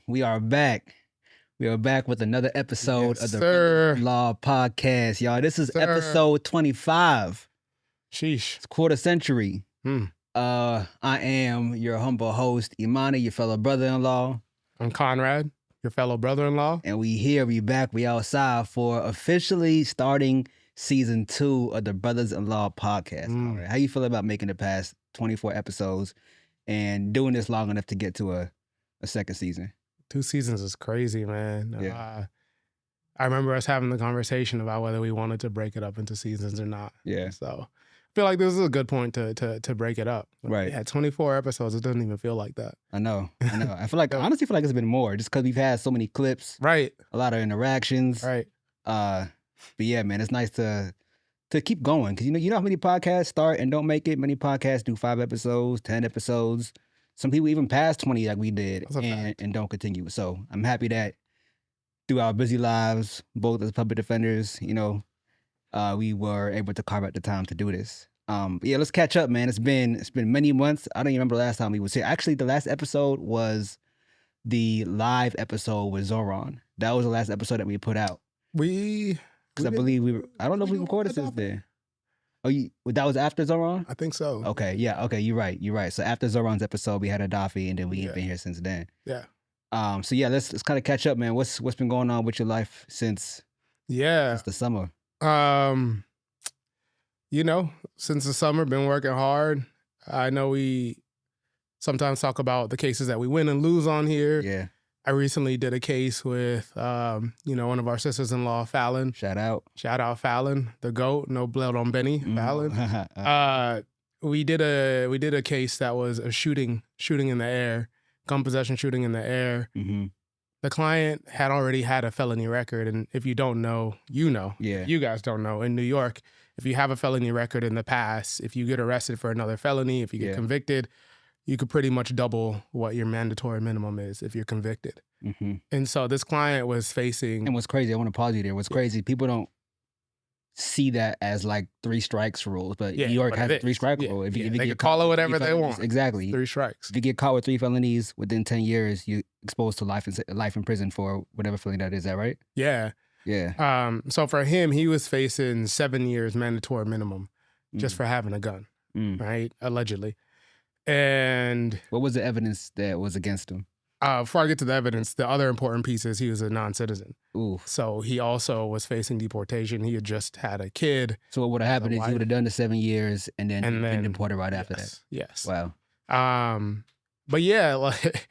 We are back. We are back with another episode of the sir. Law Podcast, y'all. This is Sir. episode 25. Sheesh. It's quarter century. Hmm. I am your humble host, Imani, your fellow brother-in-law. I'm Conrad, your fellow brother-in-law. And we back, we outside for officially starting season 2 of the Brothers-in-Law Podcast. All right. How you feel about making the past 24 episodes and doing this long enough to get to a second season? 2 seasons is crazy, man. Yeah. I remember us having the conversation about whether we wanted to break it up into seasons or not. Yeah. So I feel like this is a good point to break it up. Right. Yeah, 24 episodes, it doesn't even feel like that. I know. I honestly feel like it's been more just because we've had so many clips. Right. A lot of interactions. Right. But yeah, man, it's nice to keep going because you know how many podcasts start and don't make it. Many podcasts do 5 episodes, 10 episodes. Some people even pass 20 like we did and don't continue. So I'm happy that through our busy lives, both as public defenders, we were able to carve out the time to do this. But yeah, let's catch up, man. It's been many months. I don't even remember the last time we was here. Actually, the last episode was the live episode with Zoran. That was the last episode that we put out. Because I believe I don't know if we recorded since then. Oh, that was after Zoran? I think so. Okay, yeah, okay, you're right. So after Zoran's episode, we had Adafi, and then we ain't been here since then. Yeah. So yeah, let's kind of catch up, man. What's been going on with your life since the summer? Since the summer, been working hard. I know we sometimes talk about the cases that we win and lose on here. Yeah. I recently did a case with, one of our sisters-in-law, Fallon. Shout out Fallon, the GOAT, no blood on Benny, Fallon. We did a case that was a shooting in the air, gun possession shooting in the air. Mm-hmm. The client had already had a felony record, and if you don't know, you know. Yeah. You guys don't know. In New York, if you have a felony record in the past, if you get arrested for another felony, if you get convicted, you could pretty much double what your mandatory minimum is if you're convicted. Mm-hmm. And so this client was facing... And what's crazy, I want to pause you there. What's crazy, people don't see that as like 3 strikes rules, but New York has a 3-strike rule. If you they can call it whatever they want. Exactly. 3 strikes. If you get caught with 3 felonies within 10 years, you're exposed to life in prison for whatever felony that is. That right? Yeah. Yeah. So for him, he was facing 7 years mandatory minimum just for having a gun, right? Allegedly. And what was the evidence that was against him? Before I get to the evidence, the other important piece is he was a non-citizen. Ooh. So he also was facing deportation. He had just had a kid. So what would have happened is he would have done the 7 years and then been deported right after that. Yes. Wow. But yeah, like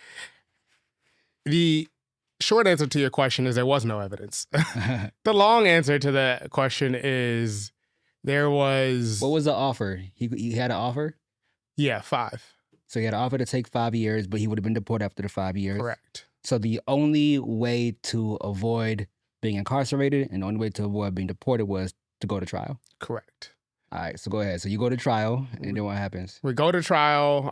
the short answer to your question is there was no evidence. The long answer to that question is there was... What was the offer? He had an offer? Yeah, 5. So he had an offer to take 5 years, but he would have been deported after the 5 years. Correct. So the only way to avoid being incarcerated and the only way to avoid being deported was to go to trial. Correct. All right, so go ahead. So you go to trial, and then what happens? We go to trial.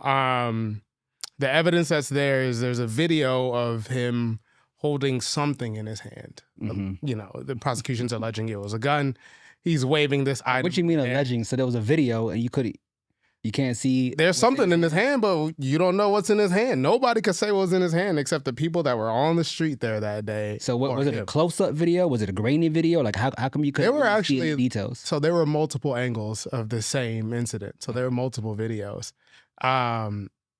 The evidence that's there is there's a video of him holding something in his hand. Mm-hmm. The prosecution's alleging it was a gun. He's waving this item. What you mean alleging? So there was a video, and you can't see. There's something in his hand, but you don't know what's in his hand. Nobody could say what was in his hand except the people that were on the street there that day. So what was it? A close-up video? Was it a grainy video? Like how come you couldn't see the details? So there were multiple angles of the same incident. So there were multiple videos.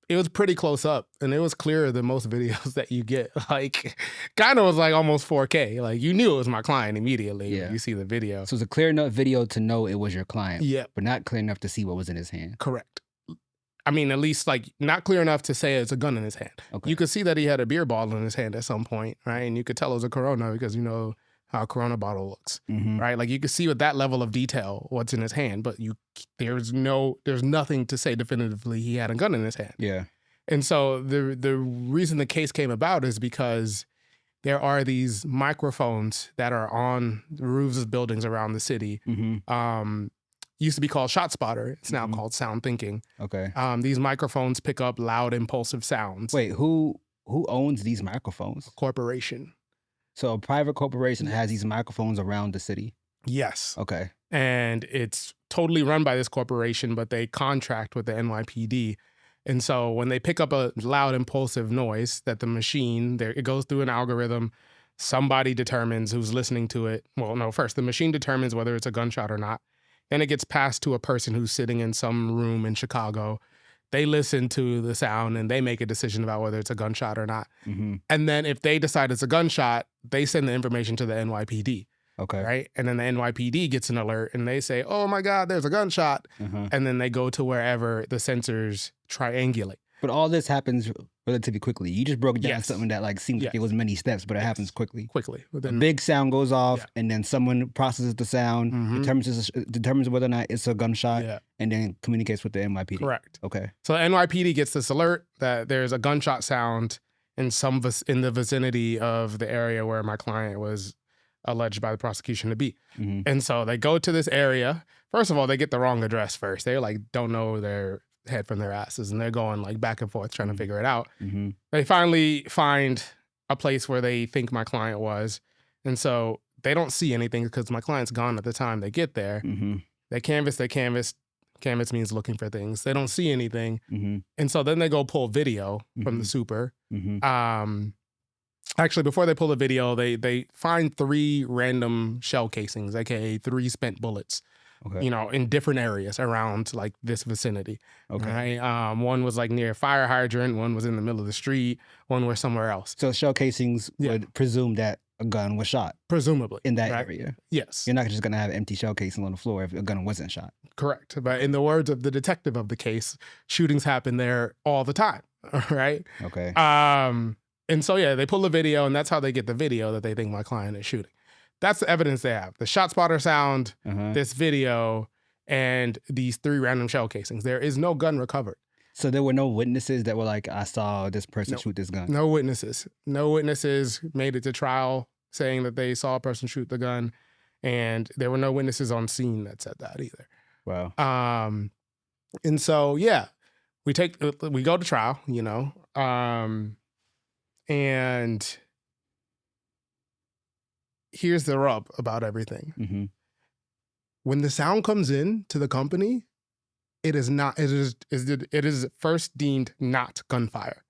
It was pretty close up, and it was clearer than most videos that you get. Like, kind of was like almost 4K. Like, you knew it was my client immediately when you see the video. So it was a clear enough video to know it was your client. Yeah. But not clear enough to see what was in his hand. Correct. I mean, at least, like, not clear enough to say it's a gun in his hand. Okay. You could see that he had a beer bottle in his hand at some point, right? And you could tell it was a Corona because you know how a Corona bottle looks, right? Like, you could see with that level of detail what's in his hand, but there's nothing to say definitively he had a gun in his hand. Yeah. And so the reason the case came about is because there are these microphones that are on the roofs of buildings around the city. Used to be called ShotSpotter. It's now called Sound Thinking. Okay. These microphones pick up loud, impulsive sounds. Wait, who owns these microphones? A corporation. So a private corporation has these microphones around the city? Yes. Okay. And it's totally run by this corporation, but they contract with the NYPD. And so when they pick up a loud, impulsive noise that the machine, it goes through an algorithm, somebody determines who's listening to it. Well, no, first the machine determines whether it's a gunshot or not. Then it gets passed to a person who's sitting in some room in Chicago. They listen to the sound and they make a decision about whether it's a gunshot or not. Mm-hmm. And then if they decide it's a gunshot, they send the information to the NYPD. Okay. Right. And then the NYPD gets an alert and they say, oh my God, there's a gunshot. And then they go to wherever the sensors triangulate. But all this happens relatively quickly. You just broke down something that like seemed like it was many steps, but it happens quickly. Quickly. A big sound goes off and then someone processes the sound, determines whether or not it's a gunshot, and then communicates with the NYPD. Correct. Okay. So the NYPD gets this alert that there's a gunshot sound in the vicinity of the area where my client was alleged by the prosecution to be. And so they go to this area. First of all, they get the wrong address first. They like don't know their head from their asses, and they're going like back and forth trying to figure it out. They finally find a place where they think my client was, and so they don't see anything because my client's gone at the time they get there. They canvass. Canvass means looking for things. They don't see anything, and so then they go pull video from the super. Actually, before they pull the video, they find 3 random shell casings, aka 3 spent bullets. Okay. You know, in different areas around like this vicinity. Okay. Right? One was like near a fire hydrant. One was in the middle of the street. One was somewhere else. So shell casings would presume that a gun was shot. Presumably. In that area. Yes. You're not just going to have empty shell casings on the floor if a gun wasn't shot. Correct. But in the words of the detective of the case, shootings happen there all the time. Right? Okay. And so, they pull the video, and that's how they get the video that they think my client is shooting. That's the evidence they have. The shot spotter sound, this video, and these 3 random shell casings. There is no gun recovered. So there were no witnesses that were like, I saw this person shoot this gun? No witnesses. No witnesses made it to trial saying that they saw a person shoot the gun. And there were no witnesses on scene that said that either. Wow. And so, we go to trial, you know, and here's the rub about everything. When the sound comes in to the company, it is first deemed not gunfire.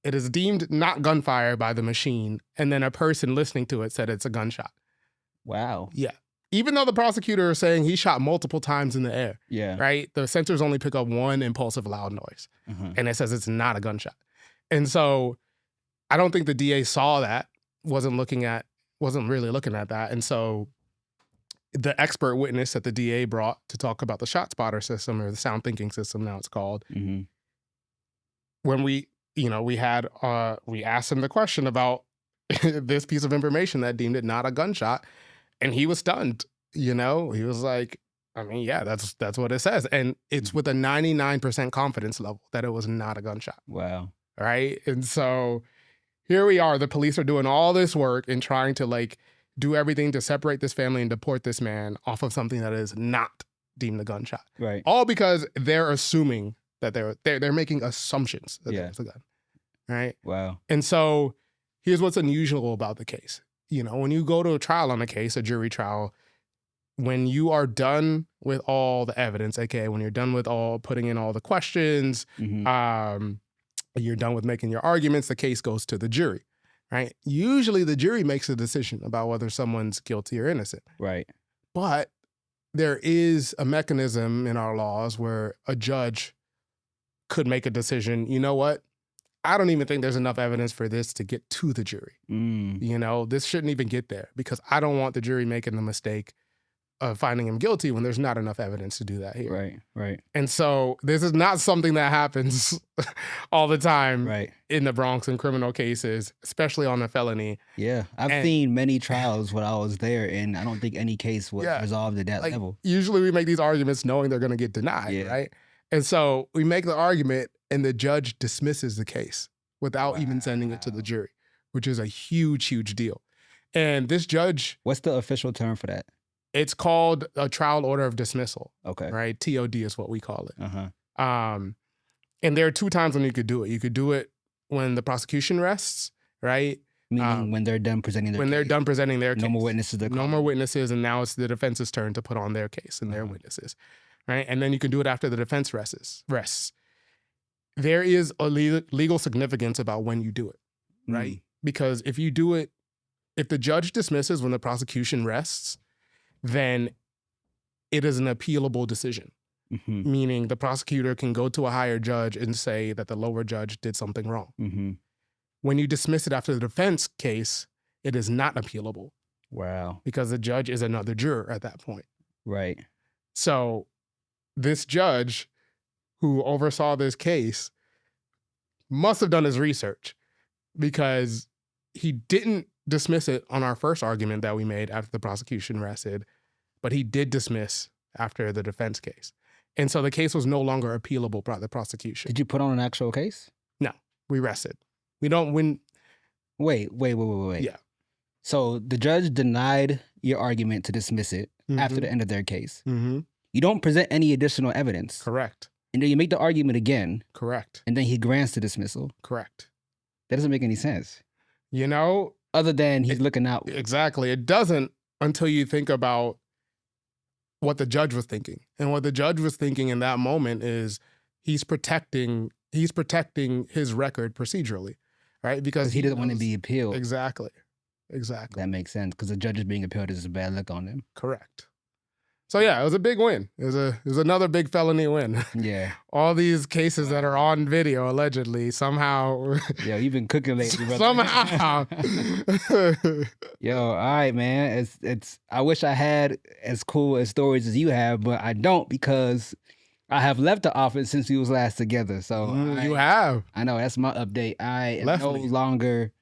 It is deemed not gunfire by the machine, and then a person listening to it said it's a gunshot. Wow. Yeah. Even though the prosecutor is saying he shot multiple times in the air. Yeah. Right? The sensors only pick up one impulsive loud noise, and it says it's not a gunshot. And so I don't think the DA saw that, wasn't really looking at that. And so the expert witness that the DA brought to talk about the shot spotter system, or the sound thinking system now it's called, when we asked him the question about this piece of information that deemed it not a gunshot, and he was stunned. You know, he was like, I mean, yeah, that's what it says. And it's with a 99% confidence level that it was not a gunshot. Wow. Right? And so here we are, the police are doing all this work and trying to like do everything to separate this family and deport this man off of something that is not deemed a gunshot. Right. All because they're assuming that they're making assumptions that there's a gun. Right? Wow. And so here's what's unusual about the case. You know, when you go to a trial on a case, a jury trial, when you are done with all the evidence, aka when you're done with all putting in all the questions, you're done with making your arguments, the case goes to the jury, right? Usually the jury makes a decision about whether someone's guilty or innocent. Right. But there is a mechanism in our laws where a judge could make a decision, you know what? I don't even think there's enough evidence for this to get to the jury. You know, this shouldn't even get there because I don't want the jury making the mistake of finding him guilty when there's not enough evidence to do that here. Right, right. And so this is not something that happens all the time in the Bronx in criminal cases, especially on a felony. Yeah, I've seen many trials when I was there, and I don't think any case was resolved at that level. Usually we make these arguments knowing they're going to get denied, right? And so we make the argument and the judge dismisses the case without even sending it to the jury, which is a huge, huge deal. And this judge... What's the official term for that? It's called a trial order of dismissal. Okay. Right? TOD is what we call it. And there are 2 times when you could do it. You could do it when the prosecution rests, right? Meaning when they're done presenting their case. When they're done presenting their case. No more witnesses. No more witnesses, and now it's the defense's turn to put on their case and their witnesses, right? And then you can do it after the defense rests. there is a legal significance about when you do it, right? Because if you do it, if the judge dismisses when the prosecution rests, then it is an appealable decision, meaning the prosecutor can go to a higher judge and say that the lower judge did something wrong. When you dismiss it after the defense case, it is not appealable. Wow. Because the judge is another juror at that point. Right. So this judge who oversaw this case must have done his research, because he didn't dismiss it on our first argument that we made after the prosecution rested, but he did dismiss after the defense case. And so the case was no longer appealable by the prosecution. Did you put on an actual case? No, we rested. We don't win. Wait. Yeah. So the judge denied your argument to dismiss it after the end of their case. You don't present any additional evidence. Correct. And then you make the argument again. Correct. And then he grants the dismissal. Correct. That doesn't make any sense. You know? Other than he's looking out. Exactly. It doesn't until you think about what the judge was thinking. And what the judge was thinking in that moment is he's protecting his record procedurally, right? Because he doesn't want to be appealed. Exactly. That makes sense, because the judge is being appealed is a bad look on them. Correct. So yeah, it was a big win. It was another big felony win. Yeah. All these cases that are on video allegedly somehow. Yo, you've been cooking lately, brother. Somehow. Yo, all right, man. It's. I wish I had as cool as stories as you have, but I don't, because I have left the office since we was last together. So you have. I know, that's my update. I am Left no me. longer.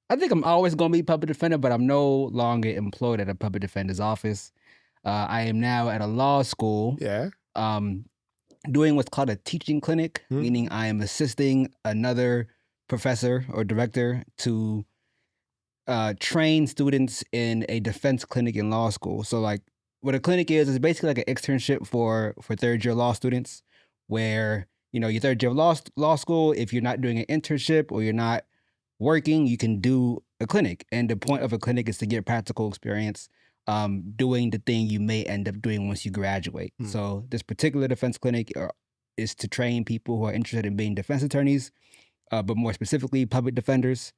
I think I'm always going to be public defender, but I'm no longer employed at a public defender's office. I am now at a law school. Yeah. Doing what's called a teaching clinic, meaning I am assisting another professor or director to train students in a defense clinic in law school. So like what a clinic is basically like an externship for third year law students, where, you know, your third year of law school, if you're not doing an internship or you're not working, you can do a clinic. And the point of a clinic is to get practical experience doing the thing you may end up doing once you graduate. So this particular defense clinic is to train people who are interested in being defense attorneys, but more specifically public defenders.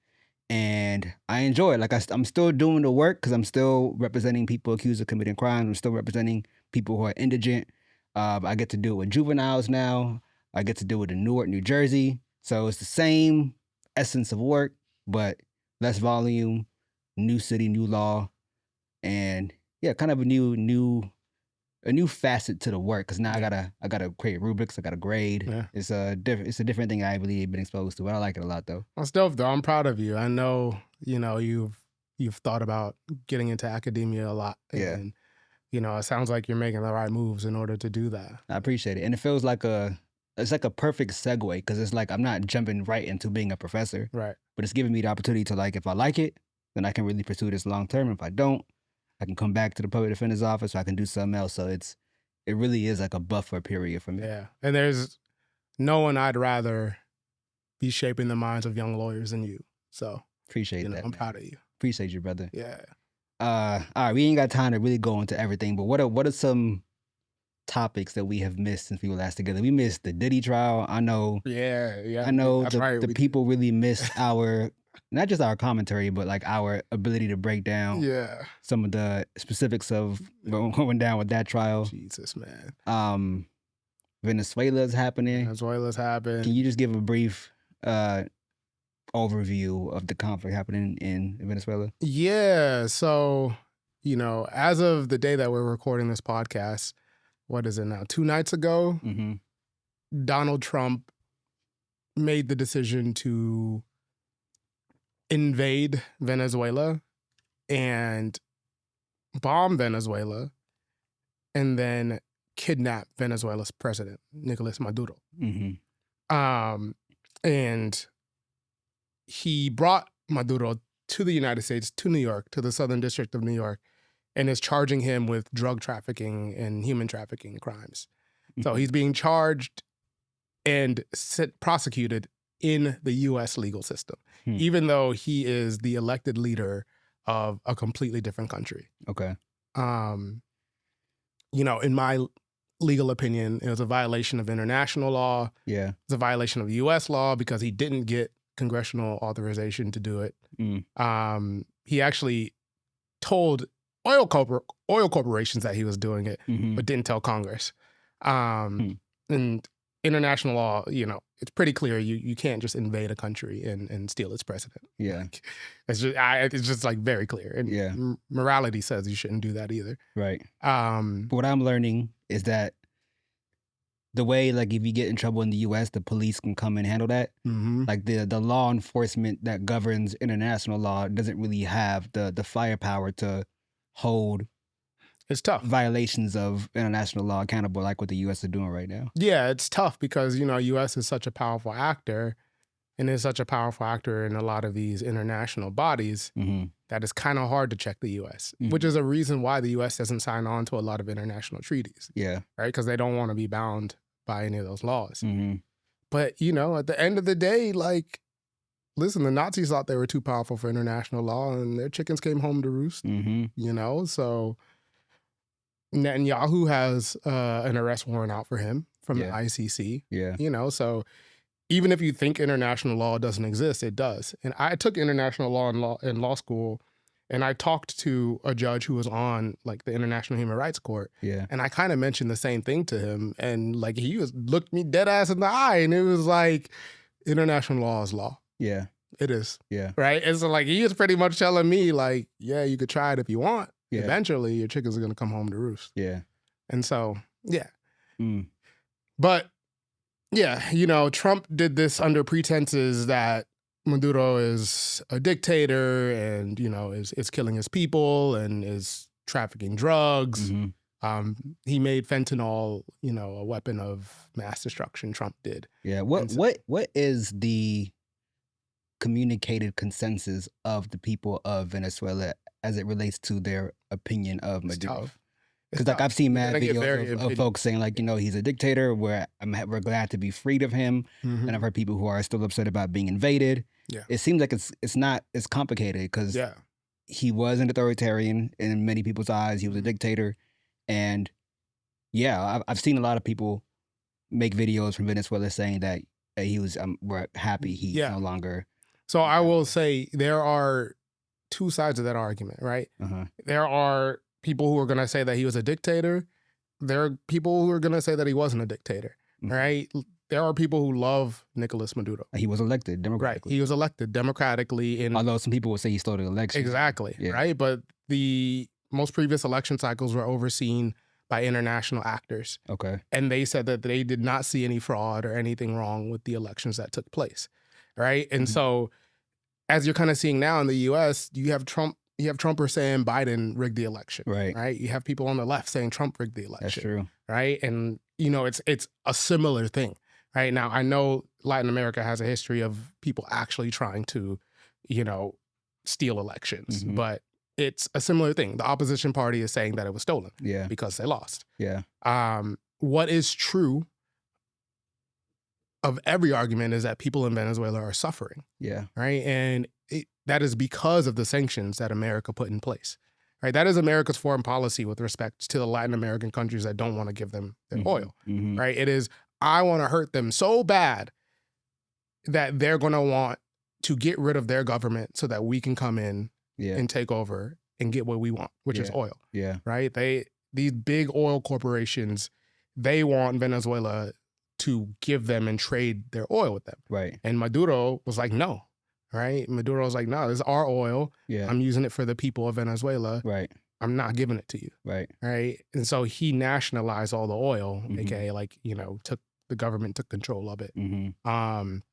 And I enjoy it. Like I'm still doing the work because I'm still representing people accused of committing crimes. I'm still representing people who are indigent. I get to do it with juveniles now. I get to do it in Newark, New Jersey. So it's the same essence of work, but less volume, new city, new law. And yeah, kind of a new facet to the work, because now I gotta create rubrics. I gotta grade. Yeah. It's a different thing I really been exposed to, but I like it a lot though. That's dope though. I'm proud of you. I know, you know, you've thought about getting into academia a lot. Yeah. And, you know, it sounds like you're making the right moves in order to do that. I appreciate it. And it feels like it's like a perfect segue, because it's like I'm not jumping right into being a professor. Right. But it's giving me the opportunity to, like, if I like it, then I can really pursue this long term. If I don't, I can come back to the public defender's office, or I can do something else. So it really is like a buffer period for me. Yeah. And there's no one I'd rather be shaping the minds of young lawyers than you. So appreciate that. I'm proud of you. Appreciate you, brother. Yeah. All right, we ain't got time to really go into everything, but what are some topics that we have missed since we were last together? We missed the Diddy trial. I know. Yeah. I know the people really missed our, not just our commentary, but like our ability to break down some of the specifics of what went down with that trial. Jesus, man. Venezuela's happening. Can you just give a brief overview of the conflict happening in Venezuela? Yeah. So, you know, as of the day that we're recording this podcast, what is it now? 2 nights ago, Donald Trump made the decision to invade Venezuela and bomb Venezuela and then kidnap Venezuela's president, Nicolas Maduro. And he brought Maduro to the United States, to New York, to the Southern District of New York, and is charging him with drug trafficking and human trafficking crimes. So he's being charged and prosecuted in the U.S. legal system, even though he is the elected leader of a completely different country. Okay. You know, in my legal opinion. It was a violation of international law. Yeah. It's a violation of U.S. law because he didn't get congressional authorization to do it. He actually told oil corporations that he was doing it, but didn't tell Congress. And international law, you know, it's pretty clear you can't just invade a country and steal its president. Yeah. Like, it's just like very clear. And morality says you shouldn't do that either. Right. But what I'm learning is that the way, like, if you get in trouble in the U.S., the police can come and handle that. Like the law enforcement that governs international law doesn't really have the firepower to hold it's tough violations of international law accountable, like what the U.S. is doing right now. Yeah, it's tough because, you know, U.S. is such a powerful actor and is such a powerful actor in a lot of these international bodies that it's kind of hard to check the U.S., which is a reason why the U.S. doesn't sign on to a lot of international treaties. Yeah. Right? Because they don't want to be bound by any of those laws. But, you know, at the end of the day, like, listen, the Nazis thought they were too powerful for international law and their chickens came home to roost, you know? So Netanyahu has an arrest warrant out for him from the ICC. Yeah. You know, so even if you think international law doesn't exist, it does. And I took international law in law school, and I talked to a judge who was on like the International Human Rights Court. Yeah. And I kind of mentioned the same thing to him, and like he looked me dead ass in the eye, and it was like, international law is law. Yeah. It is. Yeah. Right? And so like he was pretty much telling me like, yeah, you could try it if you want. Yeah. Eventually your chickens are going to come home to roost. Yeah. And so, yeah. But yeah, you know, Trump did this under pretenses that Maduro is a dictator and, you know, is killing his people and is trafficking drugs. He made fentanyl, you know, a weapon of mass destruction. Trump did. Yeah. What is the communicated consensus of the people of Venezuela as it relates to their opinion of Maduro? Because like I've seen mad videos of folks saying like, you know, he's a dictator, we're glad to be freed of him. And I've heard people who are still upset about being invaded. Yeah. It seems like it's not as complicated because he was an authoritarian in many people's eyes. He was a dictator. And yeah, I've seen a lot of people make videos from Venezuela saying that he was, we're happy he's no longer. So I will say there are two sides of that argument, right? There are people who are going to say that he was a dictator. There are people who are going to say that he wasn't a dictator, right? There are people who love Nicolas Maduro. He was elected democratically. Right, he was elected democratically. Although some people would say he stole the election. Exactly, right? But the most previous election cycles were overseen by international actors. Okay. And they said that they did not see any fraud or anything wrong with the elections that took place, right? And so as you're kind of seeing now in the U.S., you have Trumpers saying Biden rigged the election, right? You have people on the left saying Trump rigged the election. That's true. Right? And, you know, it's a similar thing, right? Now, I know Latin America has a history of people actually trying to, you know, steal elections, but it's a similar thing. The opposition party is saying that it was stolen because they lost. Yeah. What is true of every argument is that people in Venezuela are suffering. Yeah. Right? And that is because of the sanctions that America put in place. Right? That is America's foreign policy with respect to the Latin American countries that don't want to give them their oil. Right? It is, I want to hurt them so bad that they're going to want to get rid of their government so that we can come in and take over and get what we want, which is oil. Yeah. Right? These big oil corporations, they want Venezuela to give them and trade their oil with them. Right. And Maduro was like, no. Right? Maduro was like, no, this is our oil. Yeah. I'm using it for the people of Venezuela. Right. I'm not giving it to you. Right. Right? And so he nationalized all the oil, aka like, you know, the government took control of it. And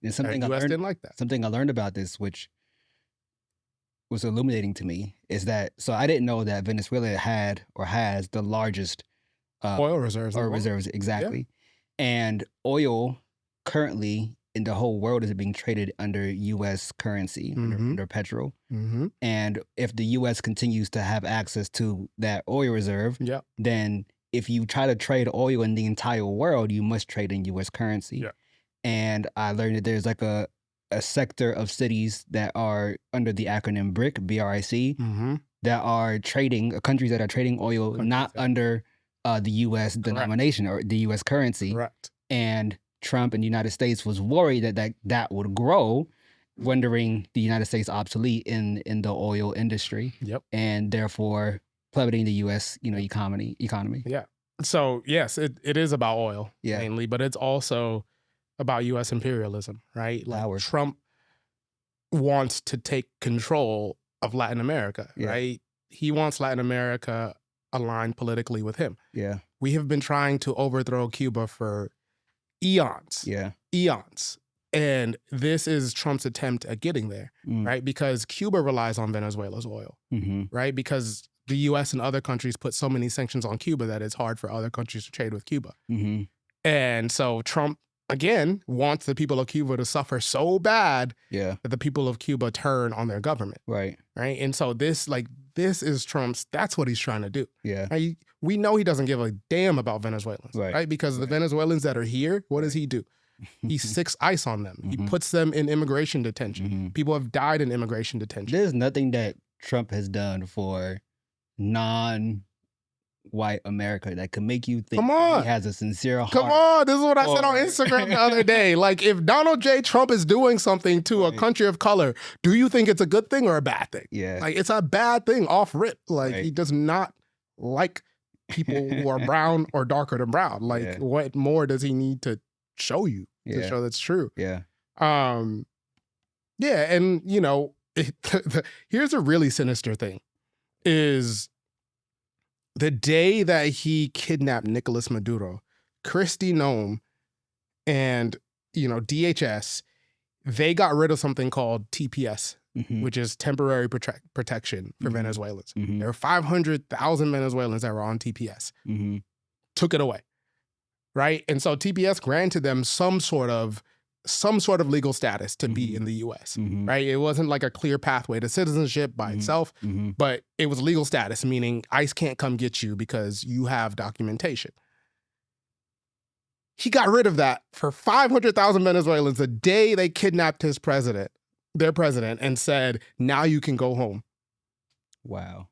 something the US didn't like that. Something I learned about this, which was illuminating to me, is that, so I didn't know that Venezuela had or has the largest oil reserves. Exactly. Yeah. And oil currently in the whole world is being traded under U.S. currency, under petrol. And if the U.S. continues to have access to that oil reserve, then if you try to trade oil in the entire world, you must trade in U.S. currency. And I learned that there's like a sector of cities that are under the acronym BRIC, B-R-I-C, that are trading, countries that are trading oil not under the U.S. denomination or the U.S. currency. Correct. And Trump and the United States was worried that would grow, rendering the United States obsolete in the oil industry. Yep. And therefore plummeting the U.S. economy. Yeah. So yes, it is about oil mainly, but it's also about U.S. imperialism, right? Like Trump wants to take control of Latin America, right? He wants Latin America aligned politically with him. Yeah. We have been trying to overthrow Cuba for eons. Yeah. Eons. And this is Trump's attempt at getting there, right? Because Cuba relies on Venezuela's oil, right? Because the U.S. and other countries put so many sanctions on Cuba that it's hard for other countries to trade with Cuba. And so Trump, again, wants the people of Cuba to suffer so bad that the people of Cuba turn on their government. Right. Right. And so this is Trump's, that's what he's trying to do. Yeah. Right? We know he doesn't give a damn about Venezuelans, right? Because the Venezuelans that are here, what does he do? He sticks ice on them. He puts them in immigration detention. People have died in immigration detention. There's nothing that Trump has done for non-white America that could make you think he has a sincere heart. Come on, this is what I said on Instagram the other day. Like, if Donald J. Trump is doing something to a country of color, do you think it's a good thing or a bad thing? Yeah. Like, it's a bad thing off rip. Like, he does not like people who are brown or darker than brown. Like, what more does he need to show you to show that's true? Yeah. And here's a really sinister thing is the day that he kidnapped Nicolas Maduro, Kristi Noem and, DHS, they got rid of something called TPS, which is temporary protection for Venezuelans. There were 500,000 Venezuelans that were on TPS. Took it away, right? And so TPS granted them some sort of legal status to be in the U.S., right? It wasn't like a clear pathway to citizenship by itself, but it was legal status, meaning ICE can't come get you because you have documentation. He got rid of that for 500,000 Venezuelans the day they kidnapped their president, and said, now you can go home. Wow.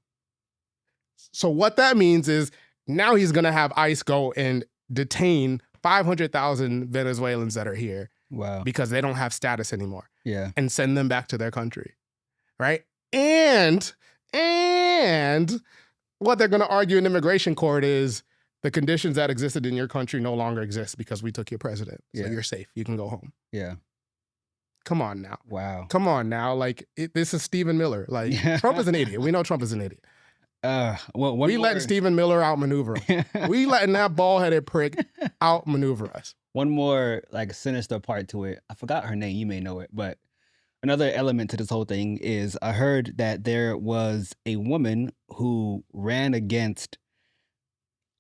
So what that means is now he's going to have ICE go and detain 500,000 Venezuelans that are here. Wow. Because they don't have status anymore. Yeah. And send them back to their country. Right? And what they're going to argue in immigration court is the conditions that existed in your country no longer exist because we took your president. So you're safe. You can go home. Yeah. Come on now. Wow. Come on now. Like, this is Stephen Miller. Like, Trump is an idiot. We know Trump is an idiot. Letting Stephen Miller outmaneuver him. We letting that bald-headed prick outmaneuver us. One more sinister part to it. I forgot her name. You may know it, but another element to this whole thing is I heard that there was a woman who ran against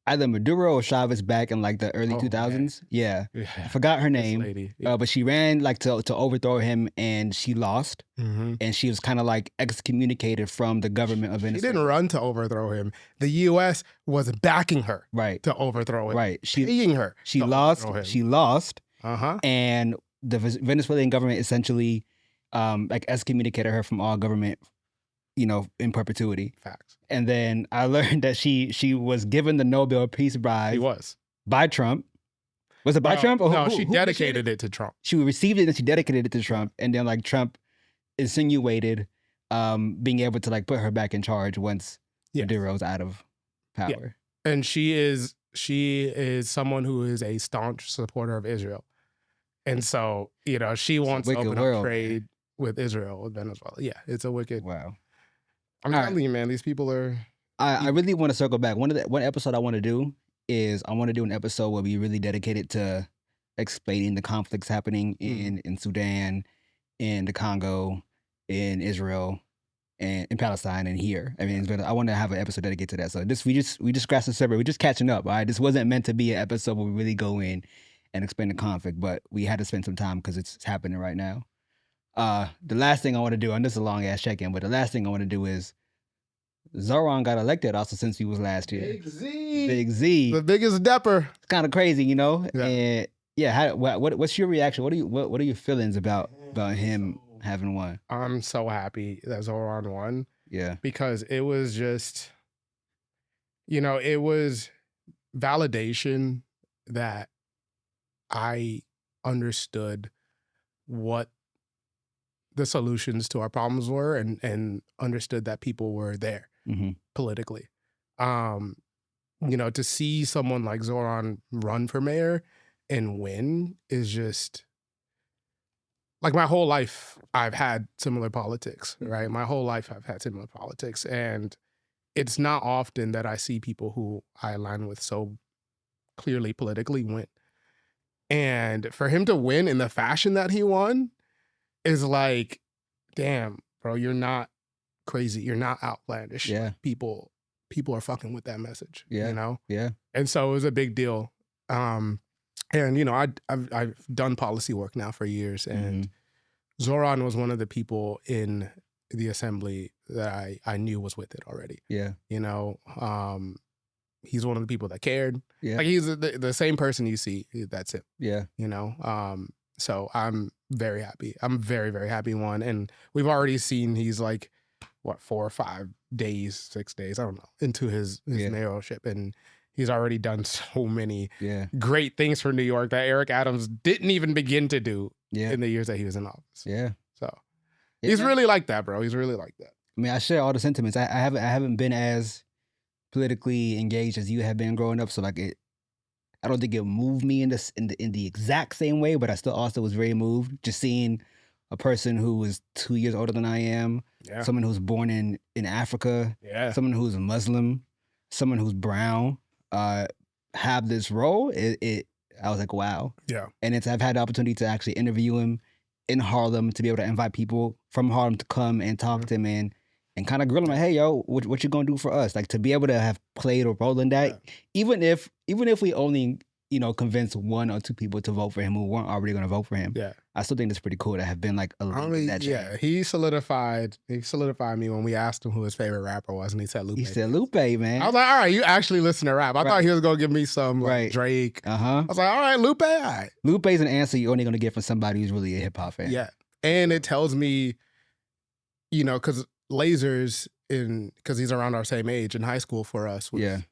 either Maduro or Chavez back in the early 2000s. Yeah. I forgot her name. Lady. But she ran to overthrow him, and she lost. And she was kind of excommunicated from the government of Venezuela. She didn't run to overthrow him. The U.S. was backing her to overthrow him. Right. Paying her. She lost. She lost. Uh-huh. And the Venezuelan government essentially excommunicated her from all government, in perpetuity. Facts. And then I learned that she was given the Nobel Peace Prize. She was. By Trump. Was it by Trump? Or no, she dedicated it to Trump. She received it and she dedicated it to Trump. And then Trump insinuated being able to put her back in charge once Maduro's out of power. Yeah. And she is someone who is a staunch supporter of Israel. And so, she wants to open up trade with Israel, with Venezuela. Yeah, it's a wicked. Wow. I'm telling you, man, these people are. I really want to circle back. One episode I want to do is I want to do an episode where we really dedicate it to explaining the conflicts happening in Sudan, in the Congo, in Israel, and in Palestine, and here. I mean, I want to have an episode dedicated to that. So we just scratched the surface. We're just catching up. All right, this wasn't meant to be an episode where we really go in and explain the conflict, but we had to spend some time because it's happening right now. The last thing I want to do, and this is a long ass check-in, but the last thing I want to do is Zoran got elected also since he was last year. Big Z. The biggest depper. It's kind of crazy, Yeah. And what's your reaction? What are your feelings about him having won? I'm so happy that Zoran won. Yeah. Because it was just, it was validation that I understood what the solutions to our problems were and understood that people were there politically. To see someone like Zoran run for mayor and win is just like my whole life I've had similar politics, right? My whole life I've had similar politics. And it's not often that I see people who I align with so clearly politically win. And for him to win in the fashion that he won is like, damn, bro, you're not crazy. You're not outlandish. Yeah. People are fucking with that message. Yeah. Yeah. And so it was a big deal. And I've done policy work now for years, and Zoran was one of the people in the assembly that I knew was with it already. Yeah. He's one of the people that cared. Yeah. Like he's the same person you see. That's it. Yeah. So I'm very happy. I'm very, very happy one. And we've already seen he's like, 4 or 5 days, 6 days, I don't know, into his mayorship. And he's already done so many great things for New York that Eric Adams didn't even begin to do in the years that he was in office. Yeah. So he's really like that, bro. He's really like that. I mean, I share all the sentiments. I haven't been as politically engaged as you have been growing up. So like I don't think it moved me in the exact same way, but I still also was very moved just seeing a person who was 2 years older than I am, someone who's born in Africa, someone who's Muslim, someone who's brown, have this role. I was like, wow. Yeah. And I've had the opportunity to actually interview him in Harlem, to be able to invite people from Harlem to come and talk to him and kind of grill him like, hey, yo, what you gonna do for us? Like, to be able to have played a role in that, even if we only, convince 1 or 2 people to vote for him who weren't already gonna vote for him. Yeah. I still think that's pretty cool to have been like a that change. He solidified me when we asked him who his favorite rapper was, and he said Lupe. He said Lupe, man. I was like, all right, you actually listen to rap. I thought he was gonna give me some like Drake. I was like, all right, Lupe, all right. Lupe's an answer you're only gonna get from somebody who's really a hip hop fan. Yeah. And it tells me, because Lasers because he's around our same age in high school for us was,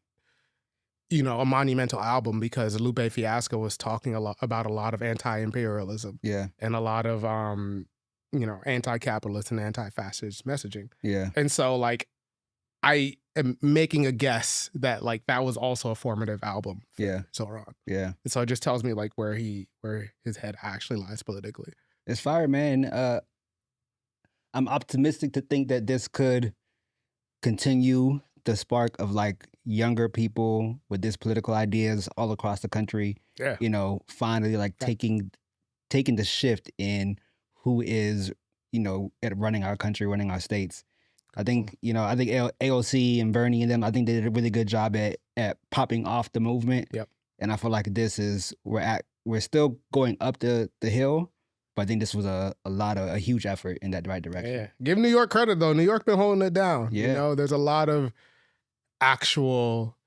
a monumental album, because Lupe Fiasco was talking about a lot of anti-imperialism and a lot of anti-capitalist and anti-fascist messaging. Yeah. And so like I am making a guess that like that was also a formative album for Zoran. Yeah. And so it just tells me like where his head actually lies politically. It's fire, man. I'm optimistic to think that this could continue the spark of like younger people with this political ideas all across the country. Yeah. Finally like taking the shift in who is, at running our country, running our states. I think, AOC and Bernie and them, I think they did a really good job at popping off the movement. Yep. And I feel like we're still going up the hill, but I think this was a huge effort in that right direction. Yeah. Give New York credit though. New York been holding it down. Yeah. There's a lot of actual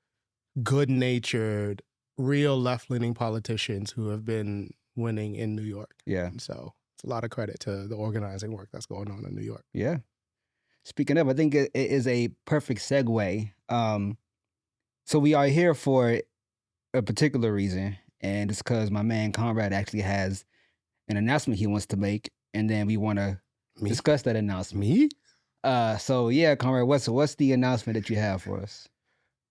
good-natured, real left-leaning politicians who have been winning in New York. Yeah. And so it's a lot of credit to the organizing work that's going on in New York. Yeah. Speaking of, I think it is a perfect segue. So we are here for a particular reason, and it's because my man Conrad actually has an announcement he wants to make, and then we want to discuss that announcement. Me? So yeah, Conrad, what's the announcement that you have for us?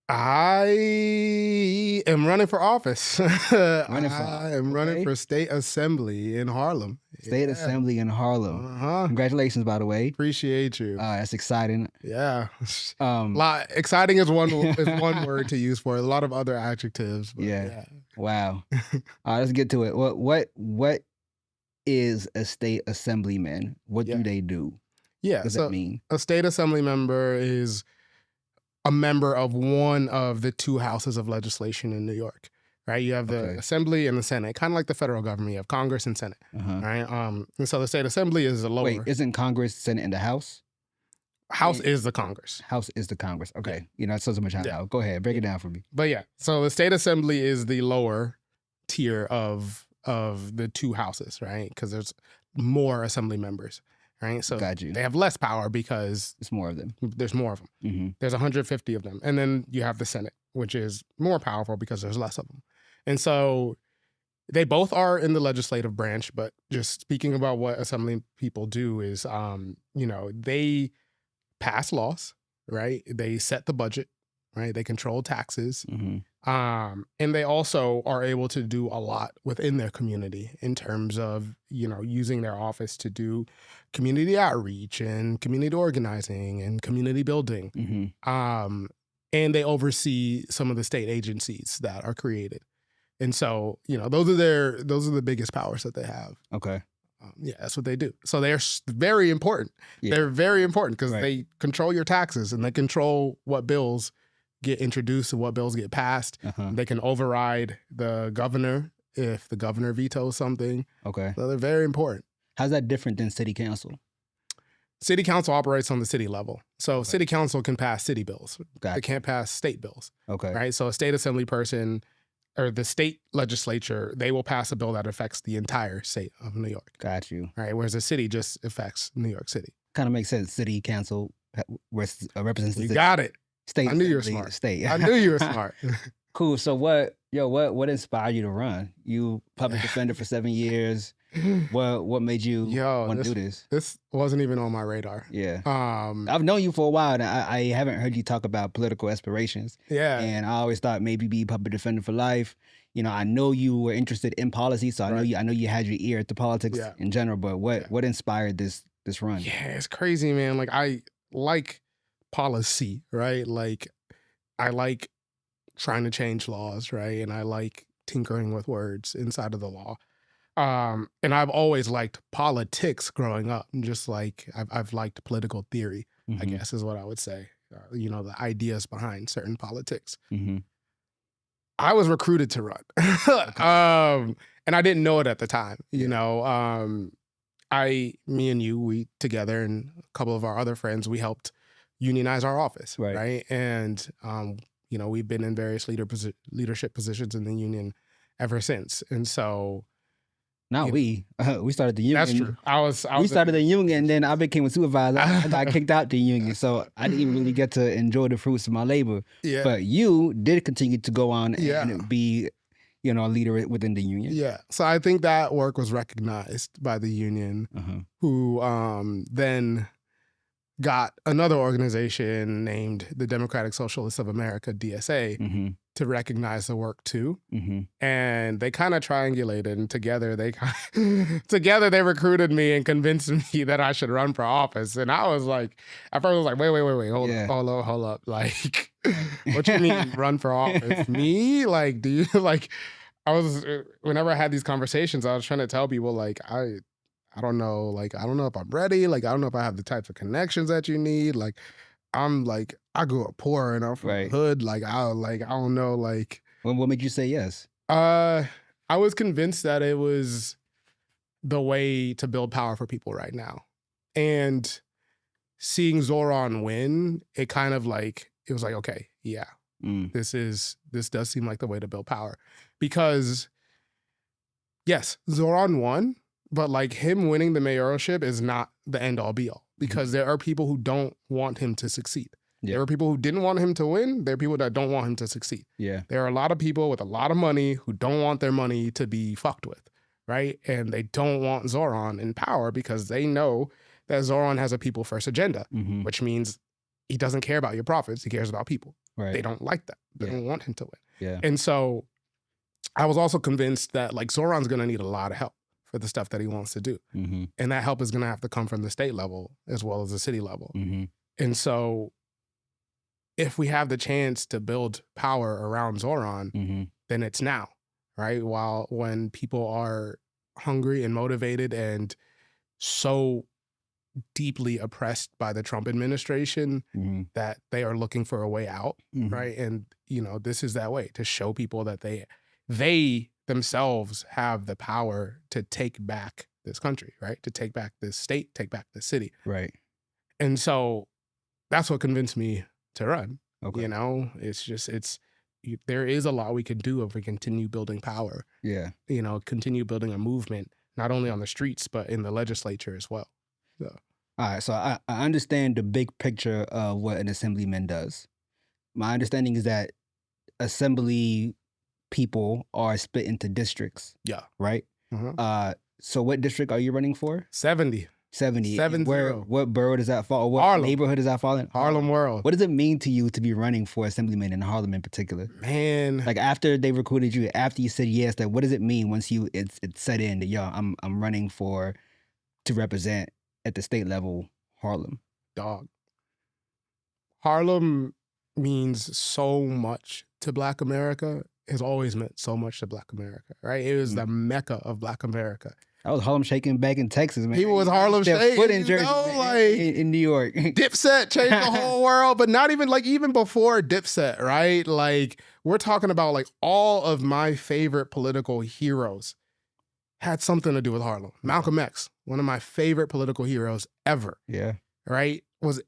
I am running for office. I am running for state assembly in Harlem. State assembly in Harlem. Congratulations, by the way. Appreciate you. That's exciting. Yeah. Exciting is one word to use for it. A lot of other adjectives. Yeah. Wow. All right, let's get to it. What is a state assemblyman? What do they do? Yeah. What does that mean? A state assembly member is a member of one of the 2 houses of legislation in New York, right? You have the Assembly and the Senate, kind of like the federal government. You have Congress and Senate, right? And so the state assembly is the lower. Wait, isn't Congress, Senate, and the House? House is the Congress. House is the Congress. Okay. It's so much out. Go ahead, break it down for me. But yeah, so the state assembly is the lower tier of the 2 houses, right? Because there's more assembly members. Right, so they have less power because there's more of them. There's more of them. There's 150 of them, and then you have the Senate, which is more powerful because there's less of them. And so they both are in the legislative branch, but just speaking about what assembly people do is, they pass laws, right? They set the budget, right? They control taxes. And they also are able to do a lot within their community in terms of, using their office to do community outreach and community organizing and community building. And they oversee some of the state agencies that are created. And so, those are the biggest powers that they have. Okay. That's what they do. So they're very important. Yeah. They're very important because they control your taxes and they control what bills get introduced and what bills get passed. They can override the governor if the governor vetoes something. Okay. So they're very important. How's that different than city council? City council operates on the city level. So city council can pass city bills. They can't pass state bills. Okay. Right? So a state assembly person or the state legislature, they will pass a bill that affects the entire state of New York. Got you. Right? Whereas a city just affects New York City. Kind of makes sense. City council represents the city. You got it. State. I knew you were smart. State. I knew you were smart. Cool. So what inspired you to run? You public defender for 7 years. What made you want to do this? This wasn't even on my radar. Yeah. I've known you for a while, and I haven't heard you talk about political aspirations. Yeah. And I always thought maybe be public defender for life. I know you were interested in policy, so I know you had your ear to politics in general. But what inspired this run? Yeah, it's crazy, man. Like I like policy, right? Like I like trying to change laws, right? And I like tinkering with words inside of the law. And I've always liked politics growing up. Just like I've liked political theory, I guess is what I would say. The ideas behind certain politics. I was recruited to run. And I didn't know it at the time. Me and you, we together and a couple of our other friends, we helped unionize our office, right? And we've been in various leadership positions in the union ever since. And so we started the union. That's true. We started the union, and then I became a supervisor. I got kicked out the union, so I didn't really get to enjoy the fruits of my labor. Yeah. But you did continue to go on and be, a leader within the union. Yeah. So I think that work was recognized by the union, who then got another organization named the Democratic Socialist of America, DSA, to recognize the work too. And they kind of triangulated, and together they recruited me and convinced me that I should run for office. And I was like, at first I was like, wait, hold up. Like, what you mean run for office? Me? Like, do you like, whenever I had these conversations, I was trying to tell people like, I don't know. Like, I don't know if I'm ready. Like, I don't know if I have the types of connections that you need. Like, I grew up poor and I'm from the hood. Like, I don't know. Like, what made you say yes? I was convinced that it was the way to build power for people right now. And seeing Zoran win, it kind of like, it was like, okay, yeah, this does seem like the way to build power. Because yes, Zoran won. But like him winning the mayoralship is not the end all be all, because there are people who don't want him to succeed. Yeah. There are people who didn't want him to win. There are people that don't want him to succeed. Yeah. There are a lot of people with a lot of money who don't want their money to be fucked with, right? And they don't want Zoran in power because they know that Zoran has a people first agenda, which means he doesn't care about your profits. He cares about people. Right. They don't like that. They don't want him to win. Yeah. And so I was also convinced that like Zoran's going to need a lot of help for the stuff that he wants to do. And that help is going to have to come from the state level as well as the city level. And so if we have the chance to build power around Zoran, then it's now, right? When people are hungry and motivated and so deeply oppressed by the Trump administration that they are looking for a way out, right? And, this is that way to show people that they themselves have the power to take back this country, right? To take back this state, take back this city. Right. And so that's what convinced me to run. Okay. There is a lot we can do if we continue building power. Yeah. Continue building a movement, not only on the streets, but in the legislature as well. So. All right. So I understand the big picture of what an assemblyman does. My understanding is that assembly people are split into districts. Yeah. Right? So what district are you running for? 70. 70. 70. What borough does that fall? What Harlem. neighborhood does that fall in? Harlem World. What does it mean to you to be running for assemblyman in Harlem in particular? Man. Like after they recruited you, after you said yes, like what does it mean once it's set in that I'm running to represent at the state level Harlem? Dog. Harlem means so much to Black America. Has always meant so much to Black America, right? It was the mecca of Black America. I was Harlem shaking back in Texas, man. People was Harlem shaking, foot in Jersey, in New York. Dipset changed the whole world, but not even like even before Dipset, right? Like we're talking about like all of my favorite political heroes had something to do with Harlem. Malcolm X, one of my favorite political heroes ever. Yeah. Right? Was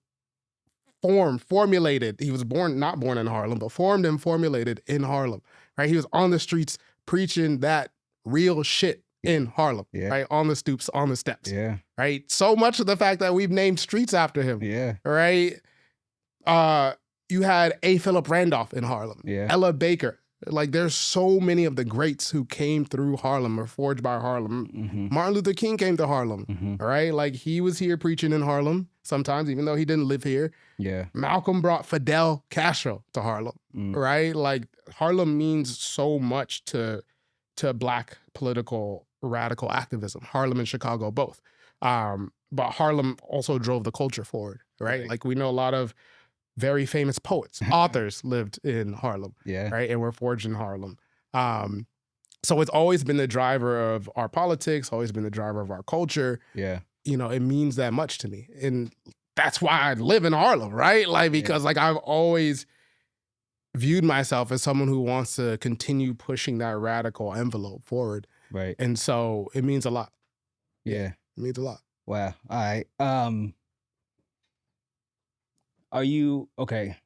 formulated. He was not born in Harlem, but formed and formulated in Harlem. Right? He was on the streets preaching that real shit in Harlem. Yeah. Right? On the stoops, on the steps. Yeah. Right? So much of the fact that we've named streets after him. Yeah. Right? You had A. Philip Randolph in Harlem. Yeah. Ella Baker. Like there's so many of the greats who came through Harlem or forged by Harlem. Martin Luther King came to Harlem, right? Like he was here preaching in Harlem sometimes, even though he didn't live here. Yeah. Malcolm brought Fidel Castro to Harlem, right? Like Harlem means so much to Black political radical activism. Harlem and Chicago both. But Harlem also drove the culture forward, right? Like we know a lot of very famous poets, authors lived in Harlem, right? And were forged in Harlem. So it's always been the driver of our politics, always been the driver of our culture. Yeah. You know, it means that much to me. And that's why I live in Harlem, right? Like, because like I've always viewed myself as someone who wants to continue pushing that radical envelope forward. Right. And so it means a lot. Yeah. It means a lot. Wow. All right. Are you okay?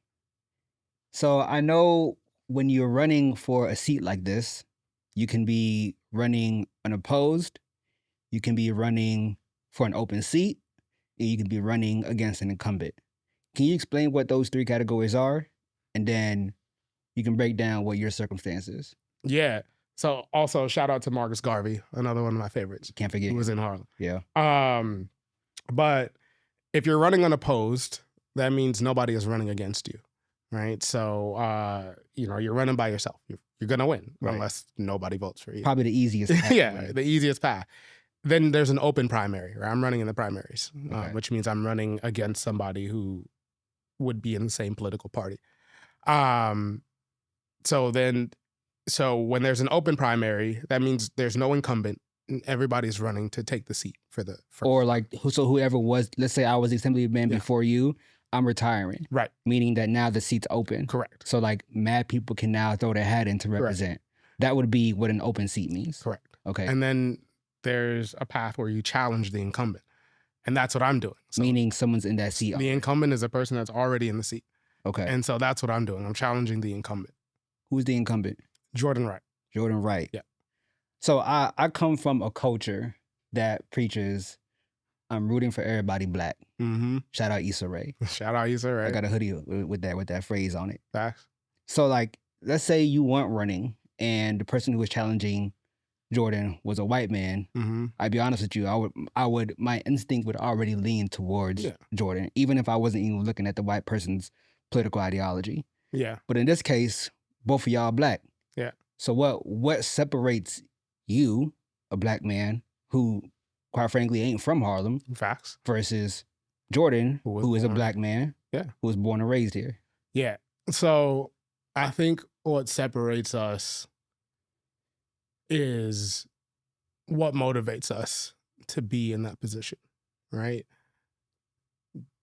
So I know when you're running for a seat like this, you can be running unopposed, you can be running for an open seat, and you can be running against an incumbent. Can you explain what those three categories are? And then you can break down what your circumstances. Yeah. So also shout out to Marcus Garvey, another one of my favorites. Can't forget. Who was in Harlem. Yeah. But if you're running unopposed, that means nobody is running against you, right? So, you know, you're running by yourself. You're going to win unless nobody votes for you. Probably the easiest path. Yeah, the easiest path. Then there's an open primary, right? I'm running in the primaries, which means I'm running against somebody who would be in the same political party. So when there's an open primary, that means there's no incumbent. Everybody's running to take the seat for the first. Or like, so whoever was, let's say I was the assemblyman before you, I'm retiring. Right. Meaning that now the seat's open. Correct. So like mad people can now throw their hat in to represent. Correct. That would be what an open seat means. Correct. Okay. And then there's a path where you challenge the incumbent. And that's what I'm doing. So meaning someone's in that seat. The incumbent is a person that's already in the seat. Okay. And so that's what I'm doing. I'm challenging the incumbent. Who's the incumbent? Jordan Wright. Jordan Wright. Yeah. So I come from a culture that preaches, I'm rooting for everybody Black. Shout out Issa Rae. Shout out Issa Rae. I got a hoodie with that phrase on it. Facts. So like, let's say you weren't running and the person who was challenging Jordan was a white man. I'd be honest with you, my instinct would already lean towards Jordan, even if I wasn't even looking at the white person's political ideology. Yeah. But in this case, both of y'all Black. Yeah. So what separates you, a Black man who, quite frankly, ain't from Harlem, facts, versus Jordan, who is a Black man, who was born and raised here? Yeah. So I think what separates us is what motivates us to be in that position, right?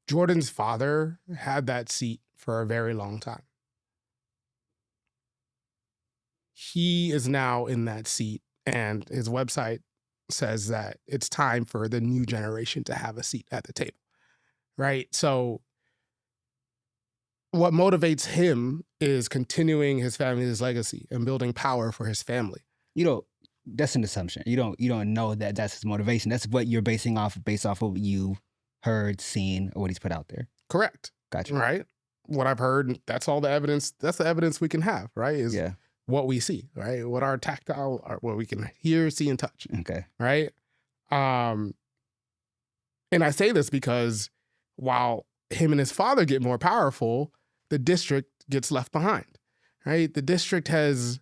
Jordan's father had that seat for a very long time. He is now in that seat, and his website says that it's time for the new generation to have a seat at the table, right? So what motivates him is continuing his family's legacy and building power for his family. That's an assumption. You don't know that that's his motivation. That's what you're based off of what you heard, seen, or what he's put out there. Correct. Gotcha. Right? what I've heard, that's all the evidence. That's the evidence we can have, right? Is what we see, right? What our tactile, or what we can hear, see, and touch. Okay. Right. And I say this because while him and his father get more powerful, the district gets left behind, right? The district has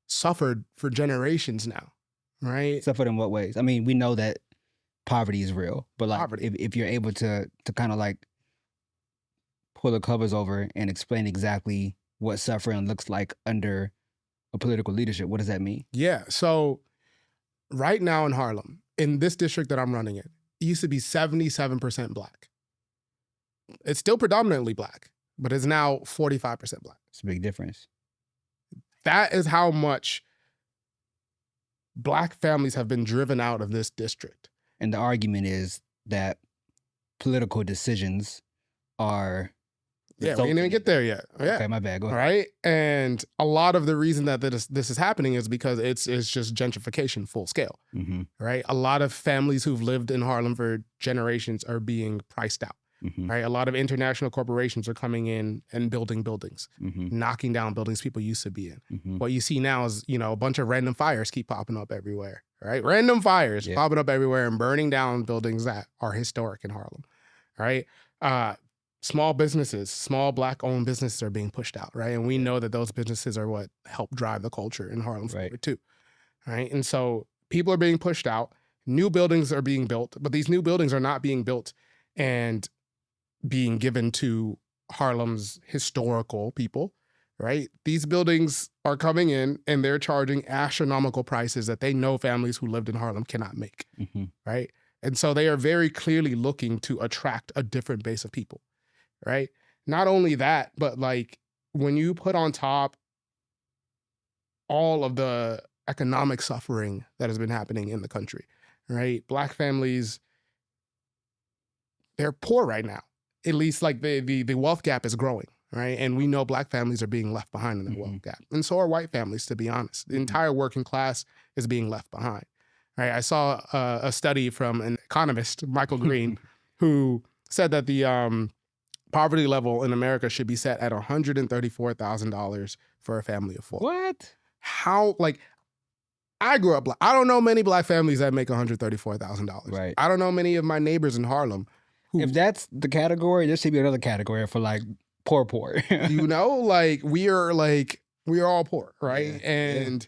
suffered for generations now, right? Suffered in what ways? I mean, we know that poverty is real, but like if you're able to kind of like pull the covers over and explain exactly what suffering looks like under a political leadership, what does that mean? Yeah. So right now in Harlem, in this district that I'm running in, it used to be 77% Black. It's still predominantly Black, but it's now 45% Black. It's a big difference. That is how much Black families have been driven out of this district. And the argument is that political decisions are... Yeah, we didn't even get there yet. Yeah. Okay, my bad. Go ahead. Right? And a lot of the reason that this is happening is because it's just gentrification full scale, right? A lot of families who've lived in Harlem for generations are being priced out, right? A lot of international corporations are coming in and building buildings, knocking down buildings people used to be in. What you see now is, a bunch of random fires keep popping up everywhere, right? Random fires popping up everywhere and burning down buildings that are historic in Harlem, right? Small businesses, small Black-owned businesses are being pushed out, right? And we know that those businesses are what help drive the culture in Harlem forward too, right? And so people are being pushed out, new buildings are being built, but these new buildings are not being built and being given to Harlem's historical people, right? These buildings are coming in and they're charging astronomical prices that they know families who lived in Harlem cannot make, right? And so they are very clearly looking to attract a different base of people. Right? Not only that, but like when you put on top all of the economic suffering that has been happening in the country, right? Black families, they're poor right now. At least like the wealth gap is growing, right? And we know Black families are being left behind in the wealth gap. And so are white families, to be honest. The entire working class is being left behind, right? I saw a study from an economist, Michael Green, who said that the poverty level in America should be set at $134,000 for a family of 4. What? How, like, I grew up Black. I don't know many Black families that make $134,000. Right. I don't know many of my neighbors in Harlem who... If that's the category, there should be another category for like poor. Like we are all poor, right? And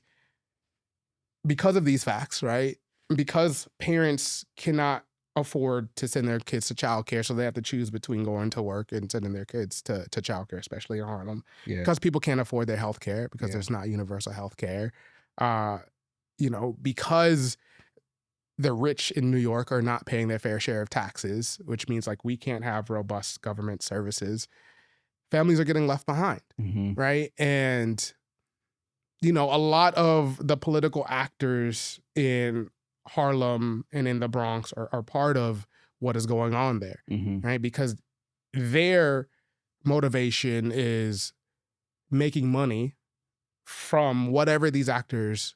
because of these facts, right? Because parents cannot afford to send their kids to childcare, so they have to choose between going to work and sending their kids to childcare, especially in Harlem. Because people can't afford their health care, because there's not universal health care. Because the rich in New York are not paying their fair share of taxes, which means like we can't have robust government services. Families are getting left behind, right? And, a lot of the political actors in Harlem and in the Bronx are part of what is going on there, right? Because their motivation is making money from whoever these actors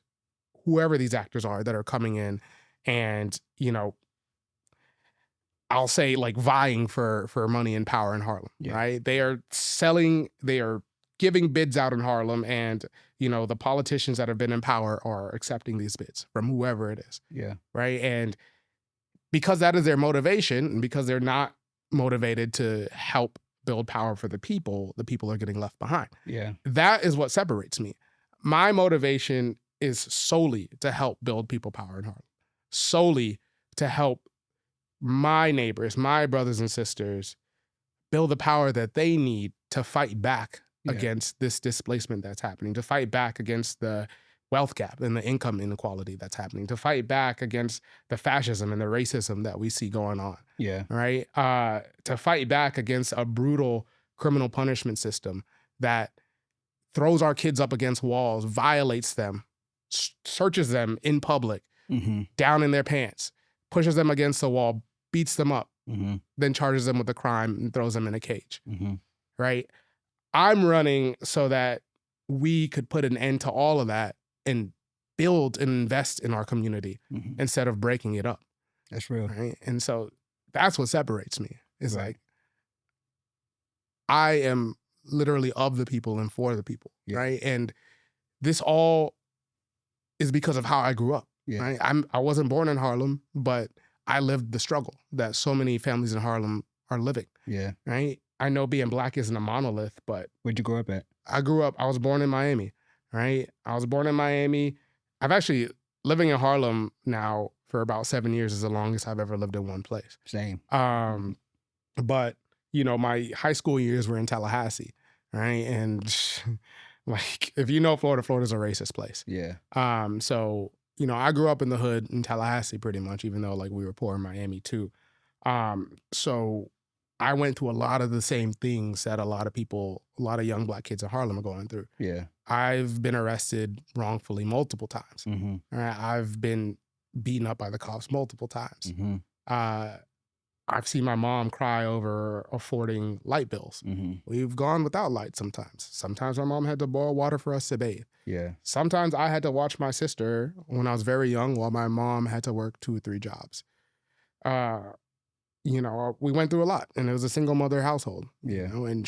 are that are coming in and, I'll say like vying for money and power in Harlem, right? They are giving bids out in Harlem, and the politicians that have been in power are accepting these bids from whoever it is. Right. And because that is their motivation, and because they're not motivated to help build power for the people are getting left behind. That is what separates me. My motivation is solely to help build people power in Harlem, solely to help my neighbors, my brothers and sisters build the power that they need to fight back against this displacement that's happening, to fight back against the wealth gap and the income inequality that's happening, to fight back against the fascism and the racism that we see going on. Right? To fight back against a brutal criminal punishment system that throws our kids up against walls, violates them, searches them in public, down in their pants, pushes them against the wall, beats them up, then charges them with a crime and throws them in a cage. Right? I'm running so that we could put an end to all of that and build and invest in our community instead of breaking it up. That's real. Right? And so that's what separates me. Is like, I am literally of the people and for the people, right? And this all is because of how I grew up, right? I wasn't born in Harlem, but I lived the struggle that so many families in Harlem are living, right? I know being Black isn't a monolith, but... Where'd you grow up at? I was born in Miami, right? I was born in Miami. I've actually living in Harlem now for about 7 years is the longest I've ever lived in one place. Same. But, you know, my high school years were in Tallahassee, right? And like, if you know Florida, Florida's a racist place. So, you know, I grew up in the hood in Tallahassee pretty much, even though like we were poor in Miami too. So I went through a lot of the same things that a lot of young Black kids in Harlem are going through. I've been arrested wrongfully multiple times. Right? I've been beaten up by the cops multiple times. I've seen my mom cry over affording light bills. We've gone without light sometimes. Sometimes my mom had to boil water for us to bathe. Sometimes I had to watch my sister when I was very young while my mom had to work 2 or 3 jobs. You know, we went through a lot, and it was a single mother household. You know? And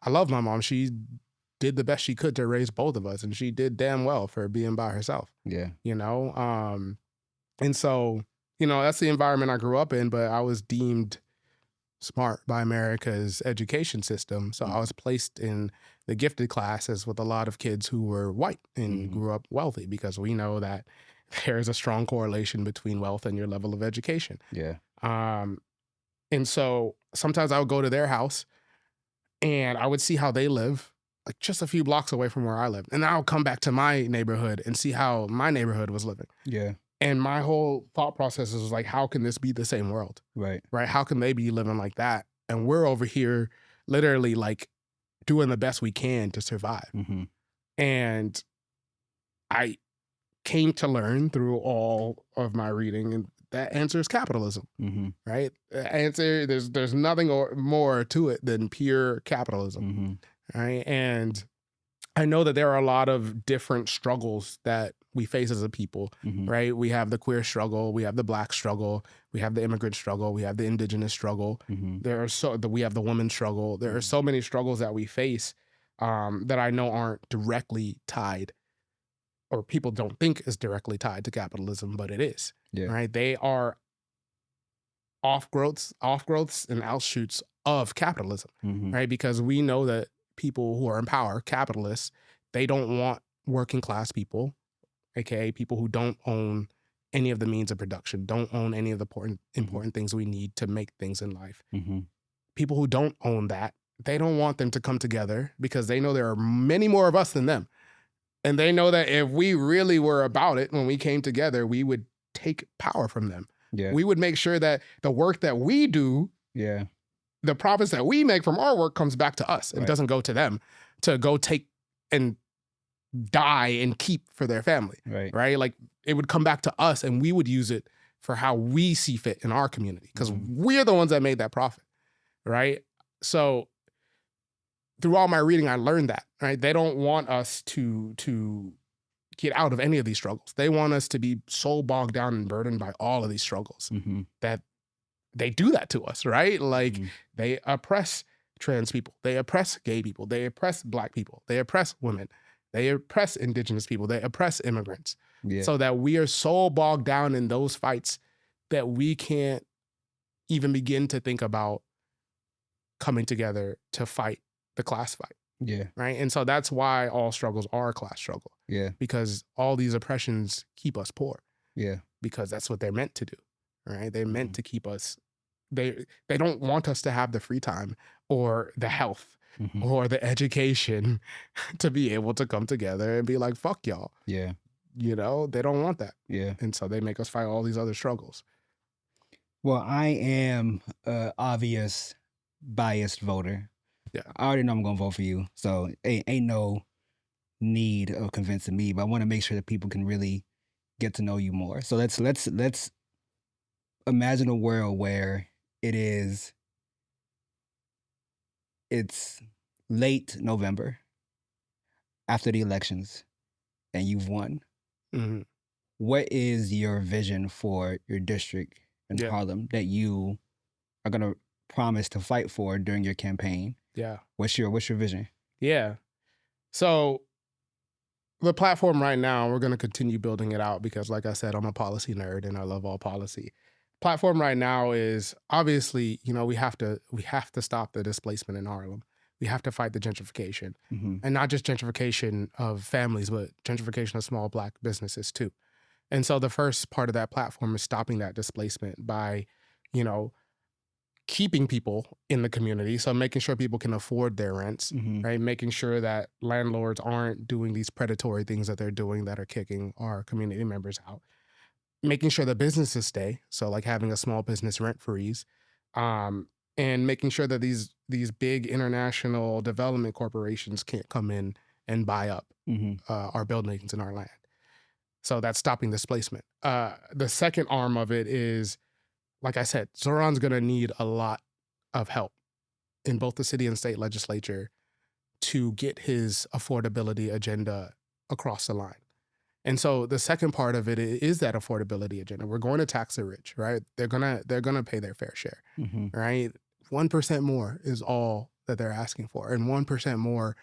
I love my mom. She did the best she could to raise both of us, and she did damn well for being by herself. You know, and so, you know, that's the environment I grew up in, but I was deemed smart by America's education system. So I was placed in the gifted classes with a lot of kids who were white and grew up wealthy, because we know that there's a strong correlation between wealth and your level of education. And so sometimes I would go to their house and I would see how they live, like just a few blocks away from where I live. And then I'll come back to my neighborhood and see how my neighborhood was living. And my whole thought process was like, how can this be the same world? Right? How can they be living like that? And we're over here literally like doing the best we can to survive. And I came to learn through all of my reading, and that answer is capitalism, right? The answer, there's nothing more to it than pure capitalism, right? And I know that there are a lot of different struggles that we face as a people, right? We have the queer struggle, we have the Black struggle, we have the immigrant struggle, we have the indigenous struggle. We have the women's struggle. There are so many struggles that we face that I know aren't directly tied, or people don't think is directly tied to capitalism, but it is, right? They are offgrowths and outshoots of capitalism, right? Because we know that people who are in power, capitalists, they don't want working class people, aka people who don't own any of the means of production, don't own any of the important things we need to make things in life. People who don't own that, they don't want them to come together, because they know there are many more of us than them. And they know that if we really were about it, when we came together, we would take power from them. We would make sure that the work that we do, the profits that we make from our work comes back to us and doesn't go to them to go take and die and keep for their family, right? Like it would come back to us and we would use it for how we see fit in our community, because we're the ones that made that profit, right? So through all my reading, I learned that, right? They don't want us to get out of any of these struggles. They want us to be so bogged down and burdened by all of these struggles that they do that to us, right? Like they oppress trans people, they oppress gay people, they oppress Black people, they oppress women, they oppress indigenous people, they oppress immigrants, so that we are so bogged down in those fights that we can't even begin to think about coming together to fight the class fight. Right. And so that's why all struggles are a class struggle. Because all these oppressions keep us poor. Because that's what they're meant to do. Right. They're meant to keep us. They don't want us to have the free time or the health or the education to be able to come together and be like, fuck y'all. You know, they don't want that. And so they make us fight all these other struggles. Well, I am an obvious biased voter. I already know I'm gonna vote for you, so ain't no need of convincing me. But I want to make sure that people can really get to know you more. So let's imagine a world where it's late November after the elections, and you've won. What is your vision for your district in Harlem that you are gonna promised to fight for during your campaign. Yeah. What's your vision? Yeah. So the platform right now, we're going to continue building it out because, like I said, I'm a policy nerd and I love all policy. Platform right now is obviously, we have to stop the displacement in Harlem. We have to fight the gentrification, and not just gentrification of families, but gentrification of small Black businesses too. And so the first part of that platform is stopping that displacement by, keeping people in the community. So making sure people can afford their rents, right? Making sure that landlords aren't doing these predatory things that they're doing that are kicking our community members out. Making sure that businesses stay. So like having a small business rent freeze, and making sure that these big international development corporations can't come in and buy up our buildings and our land. So that's stopping displacement. The second arm of it is, like I said, Zoran's going to need a lot of help in both the city and state legislature to get his affordability agenda across the line. And so the second part of it is that affordability agenda. We're going to tax the rich, right? They're gonna pay their fair share, right? 1% more is all that they're asking for, and 1% more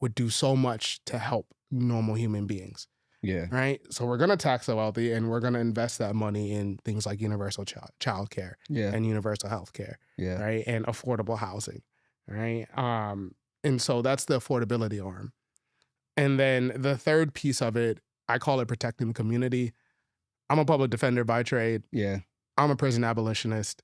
would do so much to help normal human beings. Yeah. Right. So we're gonna tax the wealthy, and we're gonna invest that money in things like universal child care, and universal health care, right, and affordable housing, right. And so that's the affordability arm. And then the third piece of it, I call it protecting the community. I'm a public defender by trade. Yeah. I'm a prison abolitionist.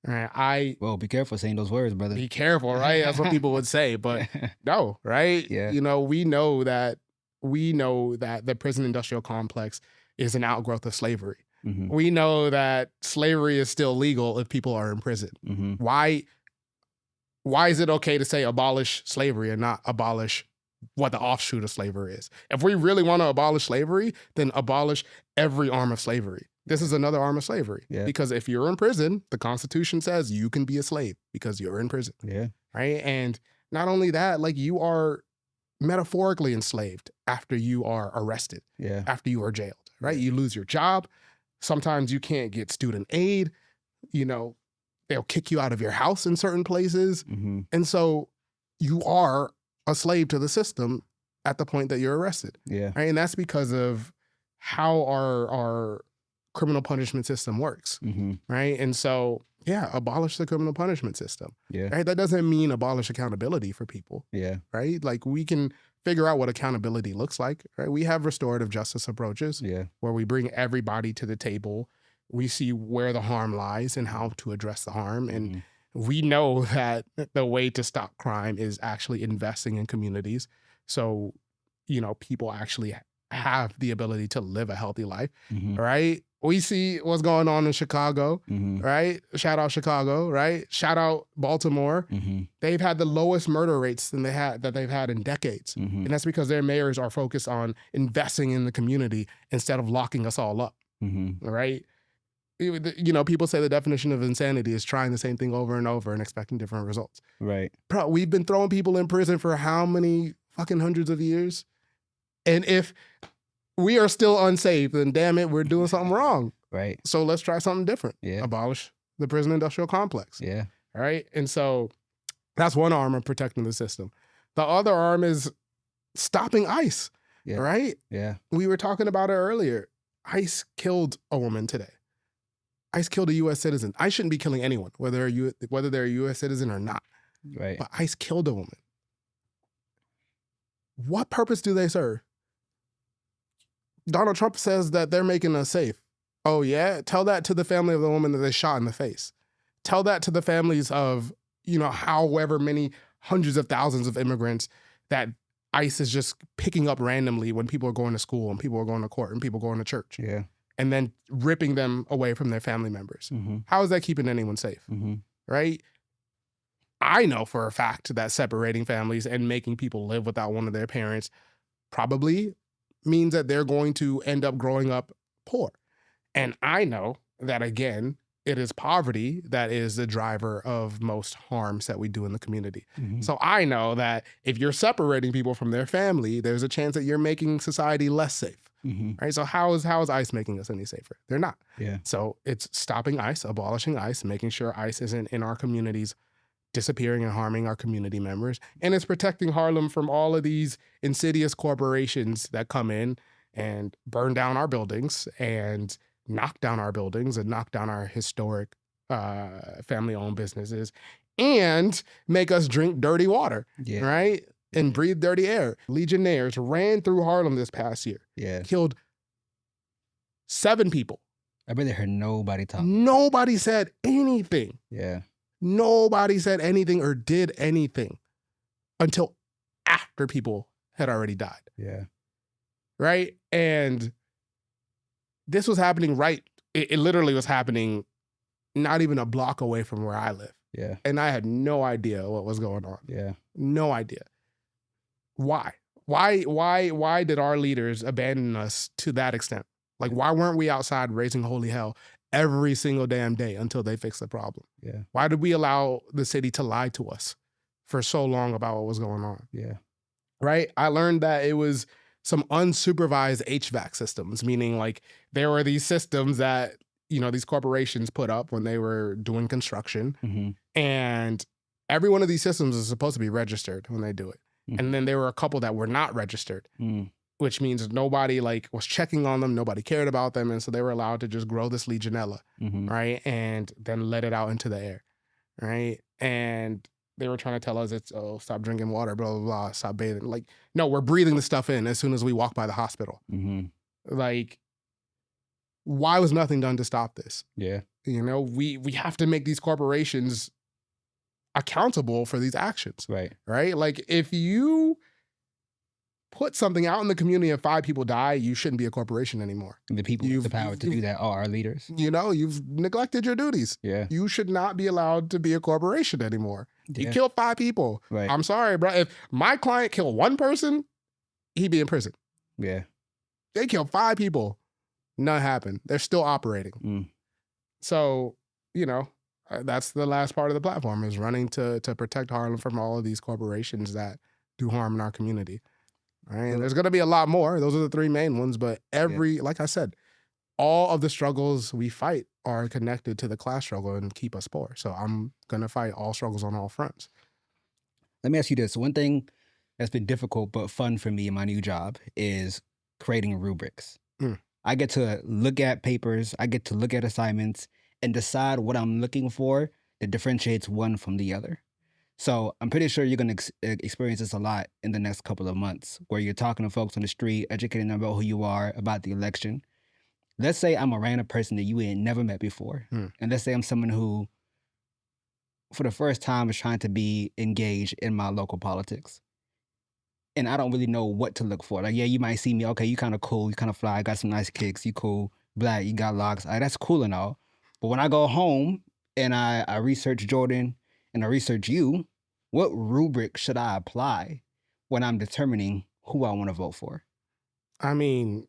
Right. Well, be careful saying those words, brother. Be careful, right? That's what people would say, but no, right? Yeah. We know that the prison industrial complex is an outgrowth of slavery. We know that slavery is still legal if people are in prison. Why is it okay to say abolish slavery and not abolish what the offshoot of slavery is? If we really want to abolish slavery, then abolish every arm of slavery. This is another arm of slavery. Because if you're in prison, the Constitution says you can be a slave because you're in prison. Right? And not only that, like, you are metaphorically enslaved after you are arrested, after you are jailed, right? You lose your job. Sometimes you can't get student aid. They'll kick you out of your house in certain places. And so you are a slave to the system at the point that you're arrested. Right? And that's because of how our criminal punishment system works. Right? And so, abolish the criminal punishment system. Right? That doesn't mean abolish accountability for people. Right? Like, we can figure out what accountability looks like. Right? We have restorative justice approaches where we bring everybody to the table. We see where the harm lies and how to address the harm. And we know that the way to stop crime is actually investing in communities. So, people actually have the ability to live a healthy life. Right? We see what's going on in Chicago, right? Shout out Chicago, right? Shout out Baltimore. They've had the lowest murder rates that they've had in decades. And that's because their mayors are focused on investing in the community instead of locking us all up, right? People say the definition of insanity is trying the same thing over and over and expecting different results. Right. Bro, we've been throwing people in prison for how many fucking hundreds of years? And if we are still unsafe, then damn it, we're doing something wrong. Right. So let's try something different. Abolish the prison industrial complex. Right. And so that's one arm of protecting the system. The other arm is stopping ICE. Right. We were talking about it earlier. ICE killed a woman today. ICE killed a U.S. citizen. ICE shouldn't be killing anyone, whether they're a U.S. citizen or not. Right. But ICE killed a woman. What purpose do they serve? Donald Trump says that they're making us safe. Oh, yeah? Tell that to the family of the woman that they shot in the face. Tell that to the families of, however many hundreds of thousands of immigrants that ICE is just picking up randomly when people are going to school and people are going to court and people are going to church. And then ripping them away from their family members. How is that keeping anyone safe? Right? I know for a fact that separating families and making people live without one of their parents probably means that they're going to end up growing up poor. And I know that, again, it is poverty that is the driver of most harms that we do in the community. So I know that if you're separating people from their family, there's a chance that you're making society less safe. right? So how is ICE making us any safer? They're not. Yeah. So it's stopping ICE, abolishing ICE, making sure ICE isn't in our communities, disappearing and harming our community members. And it's protecting Harlem from all of these insidious corporations that come in and burn down our buildings and knock down our buildings and knock down our historic family-owned businesses and make us drink dirty water, right? And breathe dirty air. Legionnaires ran through Harlem this past year. Yeah. Killed 7 people. I bet they heard nobody talk. Nobody said anything. Yeah. Nobody said anything or did anything until after people had already died. Yeah. Right? And this was happening it literally was happening not even a block away from where I live. Yeah. And I had no idea what was going on. Yeah. No idea. Why? Why did our leaders abandon us to that extent? Like, why weren't we outside raising holy hell every single damn day until they fixed the problem? Yeah. Why did we allow the city to lie to us for so long about what was going on? Yeah. Right? I learned that it was some unsupervised HVAC systems, meaning like there were these systems that, these corporations put up when they were doing construction. And every one of these systems is supposed to be registered when they do it. And then there were a couple that were not registered, which means nobody was checking on them. Nobody cared about them. And so they were allowed to just grow this Legionella, right? And then let it out into the air, right? And they were trying to tell us stop drinking water, blah, blah, blah, stop bathing. No, we're breathing the stuff in as soon as we walk by the hospital. Why was nothing done to stop this? Yeah. We have to make these corporations accountable for these actions. Right. Right? Like, if you put something out in the community and 5 people die, you shouldn't be a corporation anymore. And the people with the power to do that are our leaders. You've neglected your duties. Yeah. You should not be allowed to be a corporation anymore. Yeah. You killed 5 people. Right. I'm sorry, bro. If my client killed 1 person, he'd be in prison. Yeah. They killed 5 people. None happened. They're still operating. So, that's the last part of the platform, is running to protect Harlem from all of these corporations that do harm in our community. Right? And there's going to be a lot more. Those are the 3 main ones. But like I said, all of the struggles we fight are connected to the class struggle and keep us poor. So I'm going to fight all struggles on all fronts. Let me ask you this. One thing that's been difficult but fun for me in my new job is creating rubrics. I get to look at papers. I get to look at assignments and decide what I'm looking for that differentiates one from the other. So I'm pretty sure you're going to experience this a lot in the next couple of months, where you're talking to folks on the street, educating them about who you are, about the election. Let's say I'm a random person that you ain't never met before. And let's say I'm someone who, for the first time, is trying to be engaged in my local politics. And I don't really know what to look for. Like, yeah, you might see me, okay, you kind of cool, you kind of fly, got some nice kicks, you cool, black, you got locks. That's cool and all. But when I go home and I research Jordan and I research you, what rubric should I apply when I'm determining who I want to vote for? I mean,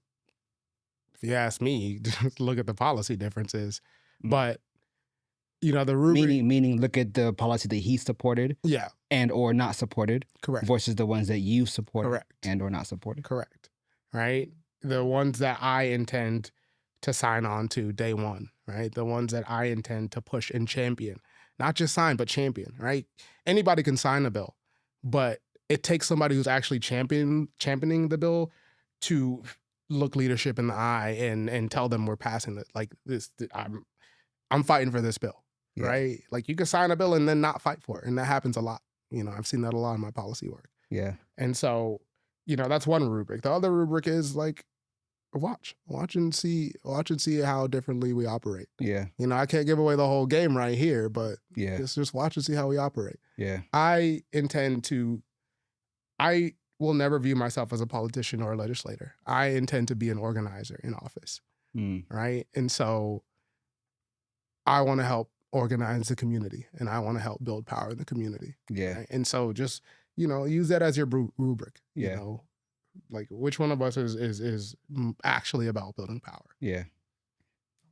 if you ask me, just look at the policy differences. But, the rubric... Meaning look at the policy that he supported and or not supported. Correct. Versus the ones that you supported. Correct. And or not supported. Correct. Right? The ones that I intend to sign on to day one, right? The ones that I intend to push and champion. Not just sign, but champion, right? Anybody can sign a bill, but it takes somebody who's actually championing the bill to look leadership in the eye and tell them we're passing it. Like this, I'm fighting for this bill, right? Like, you can sign a bill and then not fight for it. And that happens a lot. I've seen that a lot in my policy work. Yeah. And so, that's one rubric. The other rubric is like, watch and see how differently we operate. Yeah. I can't give away the whole game right here, but just watch and see how we operate. Yeah. I will never view myself as a politician or a legislator. I intend to be an organizer in office. Right? And so I want to help organize the community, and I want to help build power in the community. Yeah. Right? And so just, use that as your rubric. Like, which one of us is actually about building power? Yeah.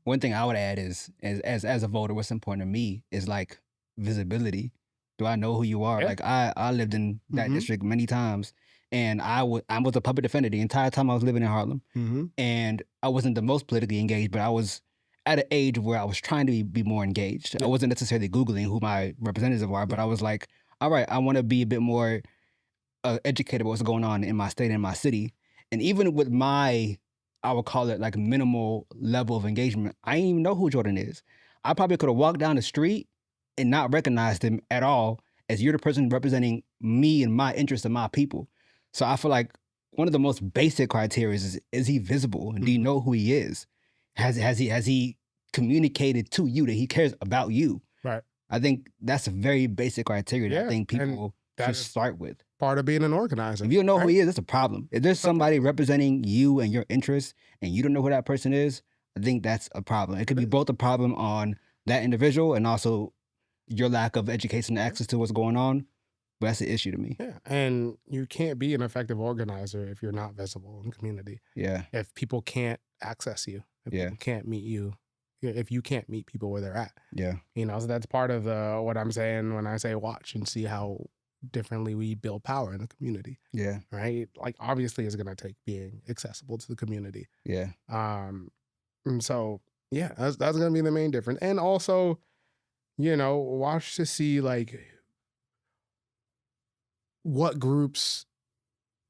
One thing I would add is, as a voter, what's important to me is like visibility. Do I know who you are? Yeah. Like, I lived in that district many times, And I was a puppet defender the entire time I was living in Harlem. And I wasn't the most politically engaged, but I was at an age where I was trying to be more engaged. I wasn't necessarily Googling who my representatives are, but I was like, all right, I want to be a bit more educated about what's going on in my state and my city. And even with my, I would call it like minimal level of engagement, I didn't even know who Jordan is. I probably could have walked down the street and not recognized him at all, as you're the person representing me and my interests and my people. So I feel like one of the most basic criteria is he visible? Do you know who he is? Has he communicated to you that he cares about you? Right. I think that's a very basic criteria that I think people should start with. Part of being an organizer. If you don't know who he is, that's a problem. If there's somebody representing you and your interests and you don't know who that person is, I think that's a problem. It could be both a problem on that individual and also your lack of education and access to what's going on. But that's an issue to me. Yeah. And you can't be an effective organizer if you're not visible in the community. Yeah. If people can't access you, if people can't meet you, if you can't meet people where they're at. Yeah. You know, so that's part of what I'm saying when I say watch and see how differently we build power in the community. Yeah. Right? Like, obviously it's going to take being accessible to the community. Yeah. And so, yeah, that's going to be the main difference. And also, you know, watch to see like what groups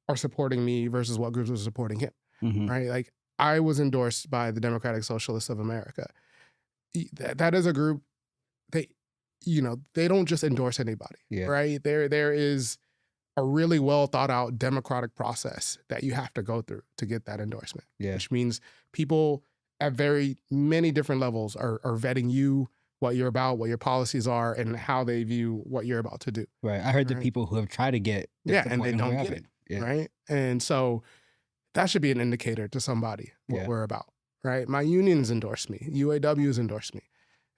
are supporting me versus what groups are supporting him. Right? Like, I was endorsed by the Democratic Socialist of America. That is a group, they don't just endorse anybody, right? There is a really well thought out democratic process that you have to go through to get that endorsement, which means people at very many different levels are vetting you, what you're about, what your policies are, and how they view what you're about to do. Right. I heard the people who have tried to get and they don't get it, right? And so that should be an indicator to somebody what we're about, right? My unions endorse me. UAW's endorse me.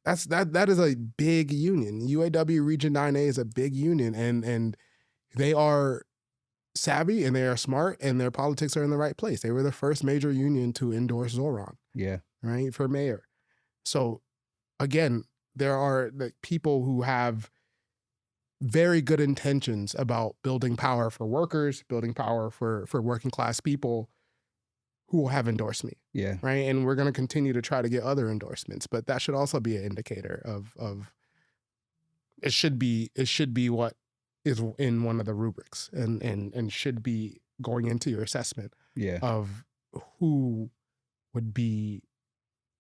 That is a big union. UAW Region 9A is a big union, and they are savvy and they are smart and their politics are in the right place. They were the first major union to endorse Zoran. Right, for mayor. So again, there are the people who have very good intentions about building power for workers, building power for working class people who will have endorsed me. Right. And we're going to continue to try to get other endorsements, but that should also be an indicator of it should be what is in one of the rubrics and should be going into your assessment of who would be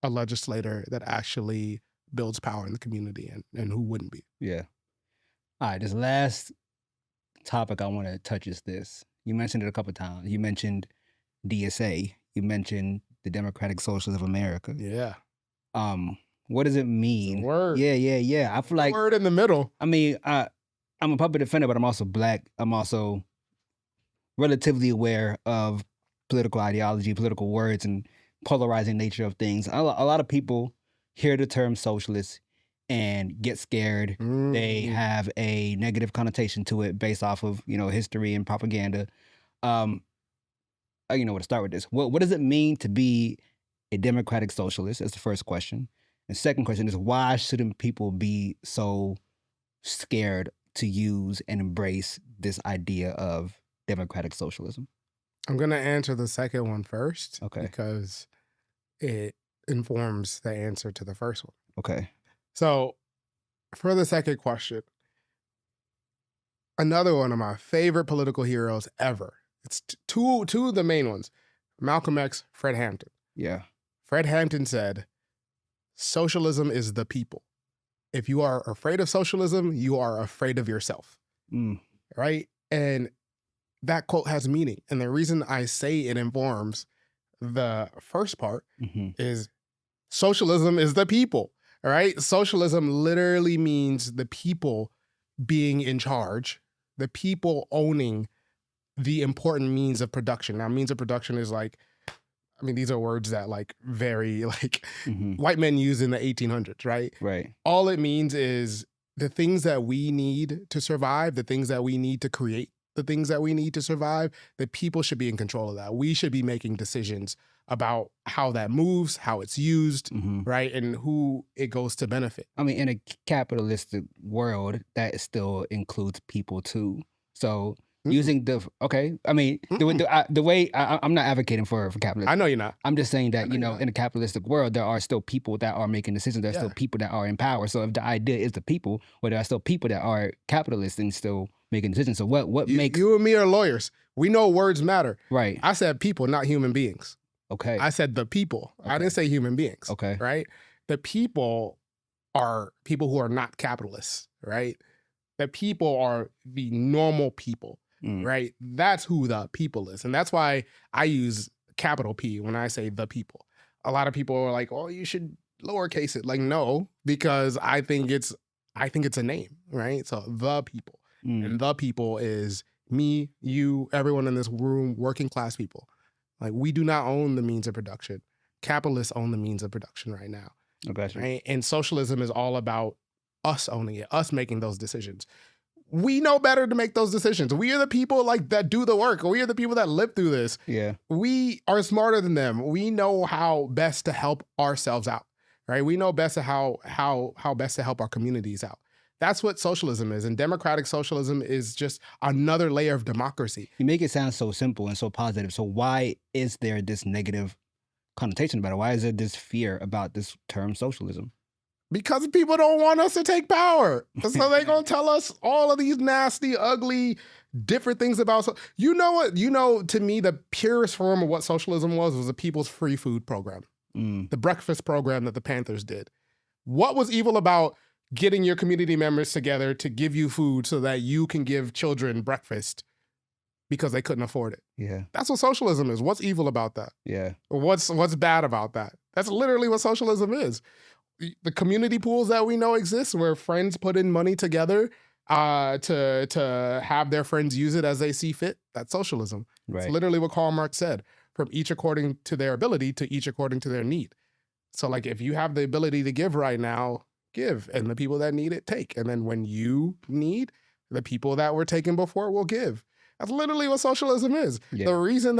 a legislator that actually builds power in the community and who wouldn't be. All right, this last topic I want to touch is this. You mentioned it a couple of times. You mentioned DSA. You mentioned the Democratic Socialist of America. What does it mean? Word. Yeah. I feel like word in the middle. I mean, I'm a puppet defender, but I'm also Black. I'm also relatively aware of political ideology, political words, and polarizing nature of things. A lot of people hear the term socialist and get scared. They have a negative connotation to it based off of, history and propaganda. Where to start with this. What does it mean to be a democratic socialist? That's the first question. And second question is, why shouldn't people be so scared to use and embrace this idea of democratic socialism? I'm going to answer the second one first. Okay. Because it informs the answer to the first one. Okay. So for the second question, another one of my favorite political heroes ever. It's two of the main ones, Malcolm X, Fred Hampton. Fred Hampton said, socialism is the people. If you are afraid of socialism, you are afraid of yourself. Right? And that quote has meaning. And the reason I say it informs the first part is socialism is the people. All right. Socialism literally means the people being in charge, the people owning the important means of production. Now, means of production is these are words that very white men used in the 1800s, right? Right. All it means is the things that we need to survive, the things that we need to create, the things that we need to survive, the people should be in control of that. We should be making decisions about how that moves, how it's used, right? And who it goes to benefit. I mean, in a capitalistic world, that still includes people too. So Using the I mean the way I'm not advocating for capitalism. I know you're not. I'm just saying that in a capitalistic world there are still people that are making decisions. There are still people that are in power. So if the idea is the people, well, there are still people that are capitalists and still making decisions. So what makes you and me are lawyers? We know words matter, right? I said people, not human beings. Okay. I said the people. I didn't say human beings. Okay. Right. The people are people who are not capitalists. Right. The people are the normal people. Right? That's who the people is. And that's why I use capital P when I say the people. A lot of people are like, oh, you should lowercase it. Like, no, because I think it's a name, right? So the people. And the people is me, you, everyone in this room, working class people. Like, we do not own the means of production. Capitalists own the means of production right now. Okay. Right? And socialism is all about us owning it, us making those decisions. We know better to make those decisions. We are the people like that do the work. We are the people that live through this. Yeah. We are smarter than them. We know how best to help ourselves out, right? We know best how best to help our communities out. That's what socialism is. And democratic socialism is just another layer of democracy. You make it sound so simple and so positive. So why is there this negative connotation about it? Why is there this fear about this term socialism? Because people don't want us to take power. So they're going to tell us all of these nasty, ugly, different things about... You know what? To me, the purest form of what socialism was a people's free food program. The breakfast program that the Panthers did. What was evil about getting your community members together to give you food so that you can give children breakfast because they couldn't afford it? Yeah. That's what socialism is. What's evil about that? Yeah. What's bad about that? That's literally what socialism is. The community pools that we know exist where friends put in money together to have their friends use it as they see fit. That's socialism. Right. It's literally what Karl Marx said, from each according to their ability to each according to their need. So like if you have the ability to give right now, give. And the people that need it, take. And then when you need, the people that were taken before will give. That's literally what socialism is. Yeah. The reason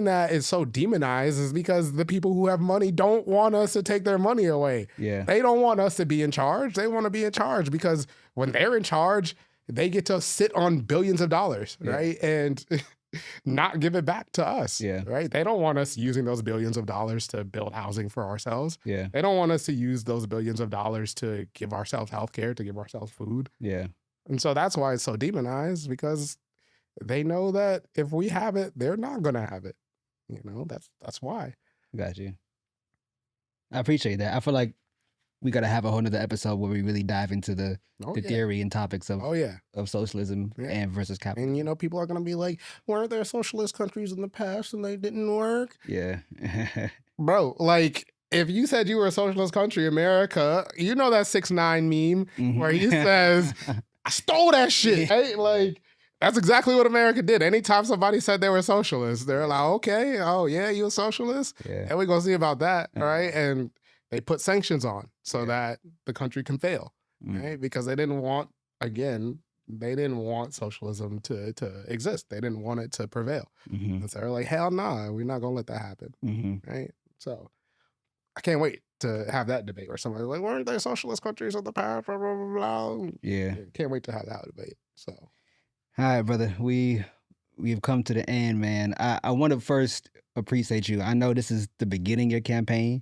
that it's so demonized is because the people who have money don't want us to take their money away. Yeah. They don't want us to be in charge. They want to be in charge because when they're in charge, they get to sit on billions of dollars, right? And not give it back to us, right? They don't want us using those billions of dollars to build housing for ourselves. Yeah. They don't want us to use those billions of dollars to give ourselves healthcare, to give ourselves food. Yeah. And so that's why it's so demonized, because they know that if we have it, they're not going to have it. You know, that's why. Got you. I appreciate that. I feel like we got to have a whole nother episode where we really dive into the theory and topics of socialism and versus capitalism. And, you know, people are going to be like, weren't there socialist countries in the past and they didn't work? Yeah. Bro, like, if you said you were a socialist country, America, you know that 6ix9ine meme where he says, I stole that shit. Right? Like, that's exactly what America did. Anytime somebody said they were socialists, they're like, okay, oh yeah, you a socialist? Yeah. And we're going to see about that, right? And they put sanctions on so that the country can fail, right? Because they didn't want socialism to exist. They didn't want it to prevail. And so they're like, hell nah, we're not going to let that happen, right? So I can't wait to have that debate where somebody's like, weren't there socialist countries in the past? Blah, blah, blah, blah. Yeah. Can't wait to have that debate, so... All right, brother. We've come to the end, man. I want to first appreciate you. I know this is the beginning of your campaign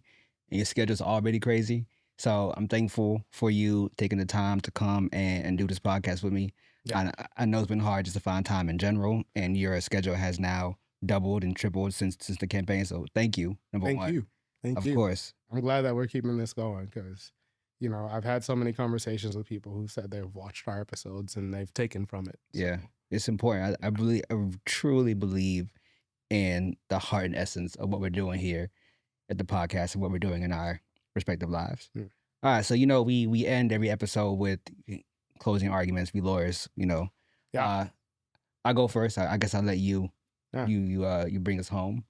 and your schedule's already crazy. So I'm thankful for you taking the time to come and do this podcast with me. Yeah. I know it's been hard just to find time in general, and your schedule has now doubled and tripled since the campaign. So thank you, number one. Thank you. Of course. I'm glad that we're keeping this going because, you know, I've had so many conversations with people who said they've watched our episodes and they've taken from it. So. Yeah, it's important. I truly believe in the heart and essence of what we're doing here at the podcast and what we're doing in our respective lives. All right, so, you know, we end every episode with closing arguments. We lawyers, you know. Yeah. I'll go first. I guess I'll let you you bring us home.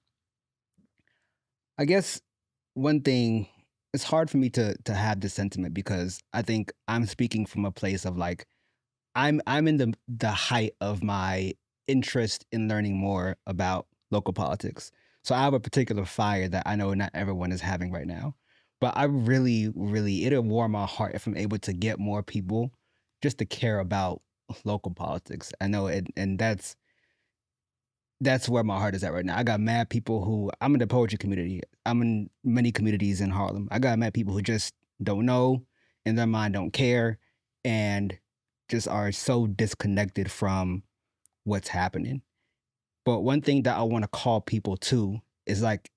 I guess one thing, it's hard for me to have this sentiment because I think I'm speaking from a place of like, I'm in the height of my interest in learning more about local politics. So I have a particular fire that I know not everyone is having right now. But I really, it'll warm my heart if I'm able to get more people just to care about local politics. I know it, and that's where my heart is at right now. I got mad people who, I'm in the poetry community. I'm in many communities in Harlem. I got mad people who just don't know, in their mind don't care, and just are so disconnected from what's happening. But one thing that I want to call people to is like,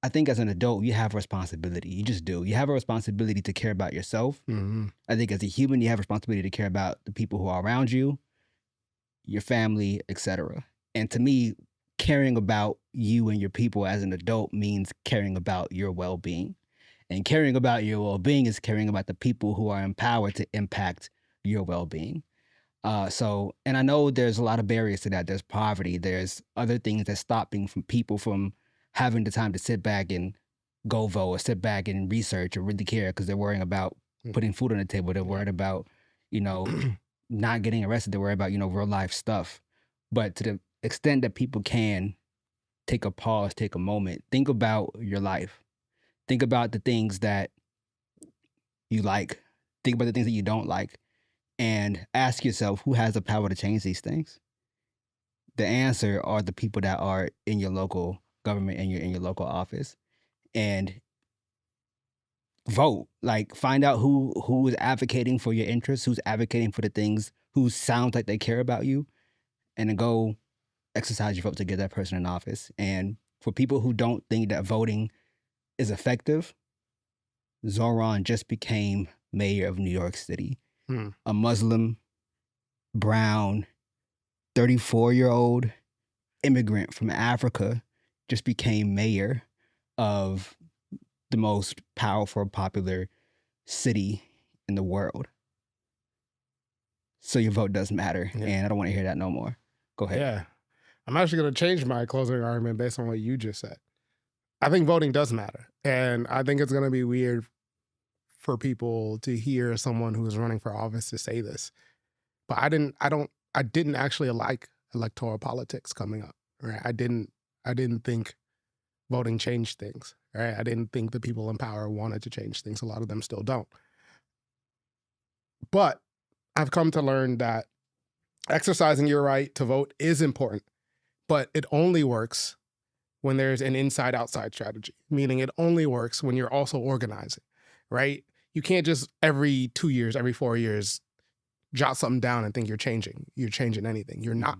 I think as an adult, you have a responsibility. You just do. You have a responsibility to care about yourself. Mm-hmm. I think as a human, you have a responsibility to care about the people who are around you, your family, etc. And to me, caring about you and your people as an adult means caring about your well-being. And caring about your well-being is caring about the people who are empowered to impact your well-being. And I know there's a lot of barriers to that. There's poverty. There's other things that's stopping from people from having the time to sit back and go vote, or sit back and research, or really care, because they're worrying about putting food on the table. They're worried about, not getting arrested. They're worried about, real life stuff. But to the extent that people can take a pause, take a moment, think about your life. Think about the things that you like. Think about the things that you don't like. And ask yourself, who has the power to change these things? The answer are the people that are in your local government and in your local office. And vote. Like, find out who is advocating for your interests, who's advocating for the things, who sounds like they care about you, and then go exercise your vote to get that person in office. And for people who don't think that voting is effective, Zoran just became mayor of New York City. A Muslim, brown, 34-year-old immigrant from Africa just became mayor of the most powerful, popular city in the world. So your vote does matter, and I don't want to hear that no more. Go ahead. Yeah. I'm actually going to change my closing argument based on what you just said. I think voting does matter, and I think it's going to be weird for people to hear someone who is running for office to say this. But I didn't actually like electoral politics coming up, right? I didn't think voting changed things, right? I didn't think the people in power wanted to change things. A lot of them still don't. But I've come to learn that exercising your right to vote is important, but it only works when there's an inside-outside strategy, meaning it only works when you're also organizing, right? You can't just every 2 years, every 4 years, jot something down and think you're changing anything. You're not,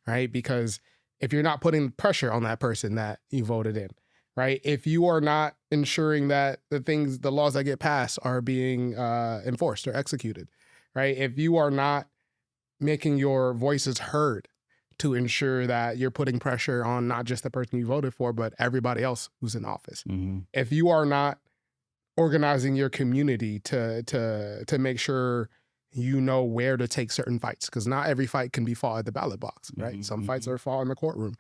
right? Because if you're not putting pressure on that person that you voted in, right? If you are not ensuring that the laws that get passed are being enforced or executed, right? If you are not making your voices heard to ensure that you're putting pressure on not just the person you voted for, but everybody else who's in office. If you are not organizing your community to make sure you know where to take certain fights, because not every fight can be fought at the ballot box, right? Some fights are fought in the courtroom.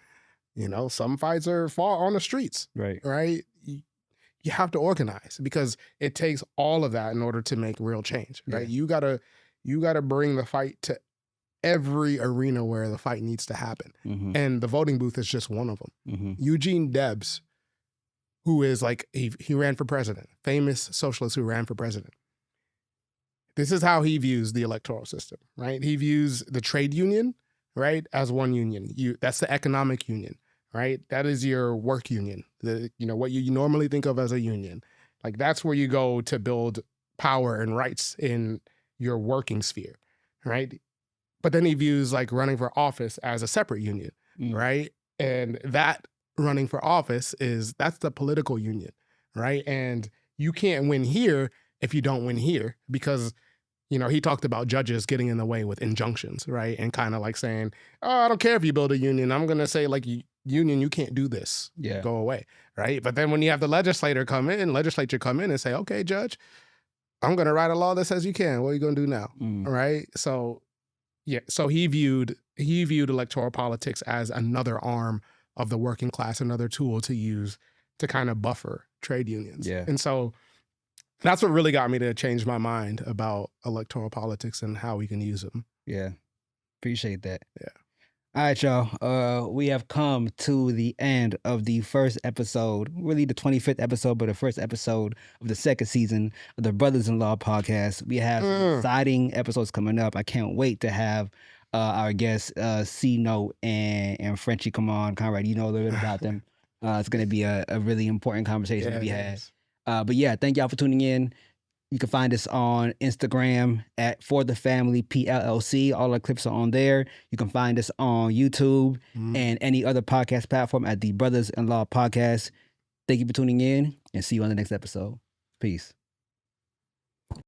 Some fights are fought on the streets, right? You have to organize, because it takes all of that in order to make real change, right? You gotta bring the fight to every arena where the fight needs to happen. And the voting booth is just one of them. Eugene Debs, who is like, he ran for president, famous socialist who ran for president. This is how he views the electoral system, right? He views the trade union, right, as one union. That's the economic union, right? That is your work union, what you normally think of as a union. Like, that's where you go to build power and rights in your working sphere, right? But then he views like running for office as a separate union, right? And that running for office that's the political union, right? And you can't win here if you don't win here, because, he talked about judges getting in the way with injunctions, right? And kind of like saying, oh, I don't care if you build a union. I'm going to say, like, union, you can't do this. Go away, right? But then when you have the legislature come in and say, okay, judge, I'm going to write a law that says you can. What are you going to do now, right? So he viewed electoral politics as another arm of the working class, another tool to use to kind of buffer trade unions. And so that's what really got me to change my mind about electoral politics and how we can use them. Appreciate that. All right, y'all. We have come to the end of the first episode, really the 25th episode, but the first episode of the second season of the Brothers-in-Law podcast. We have some exciting episodes coming up. I can't wait to have our guests, C-Note and Frenchie come on. Conrad, you know a little bit about them. It's going to be a really important conversation to be had. But yeah, thank y'all for tuning in. You can find us on Instagram at For the Family PLLC. All our clips are on there. You can find us on YouTube and any other podcast platform at the Brothers-in-Law Podcast. Thank you for tuning in and see you on the next episode. Peace.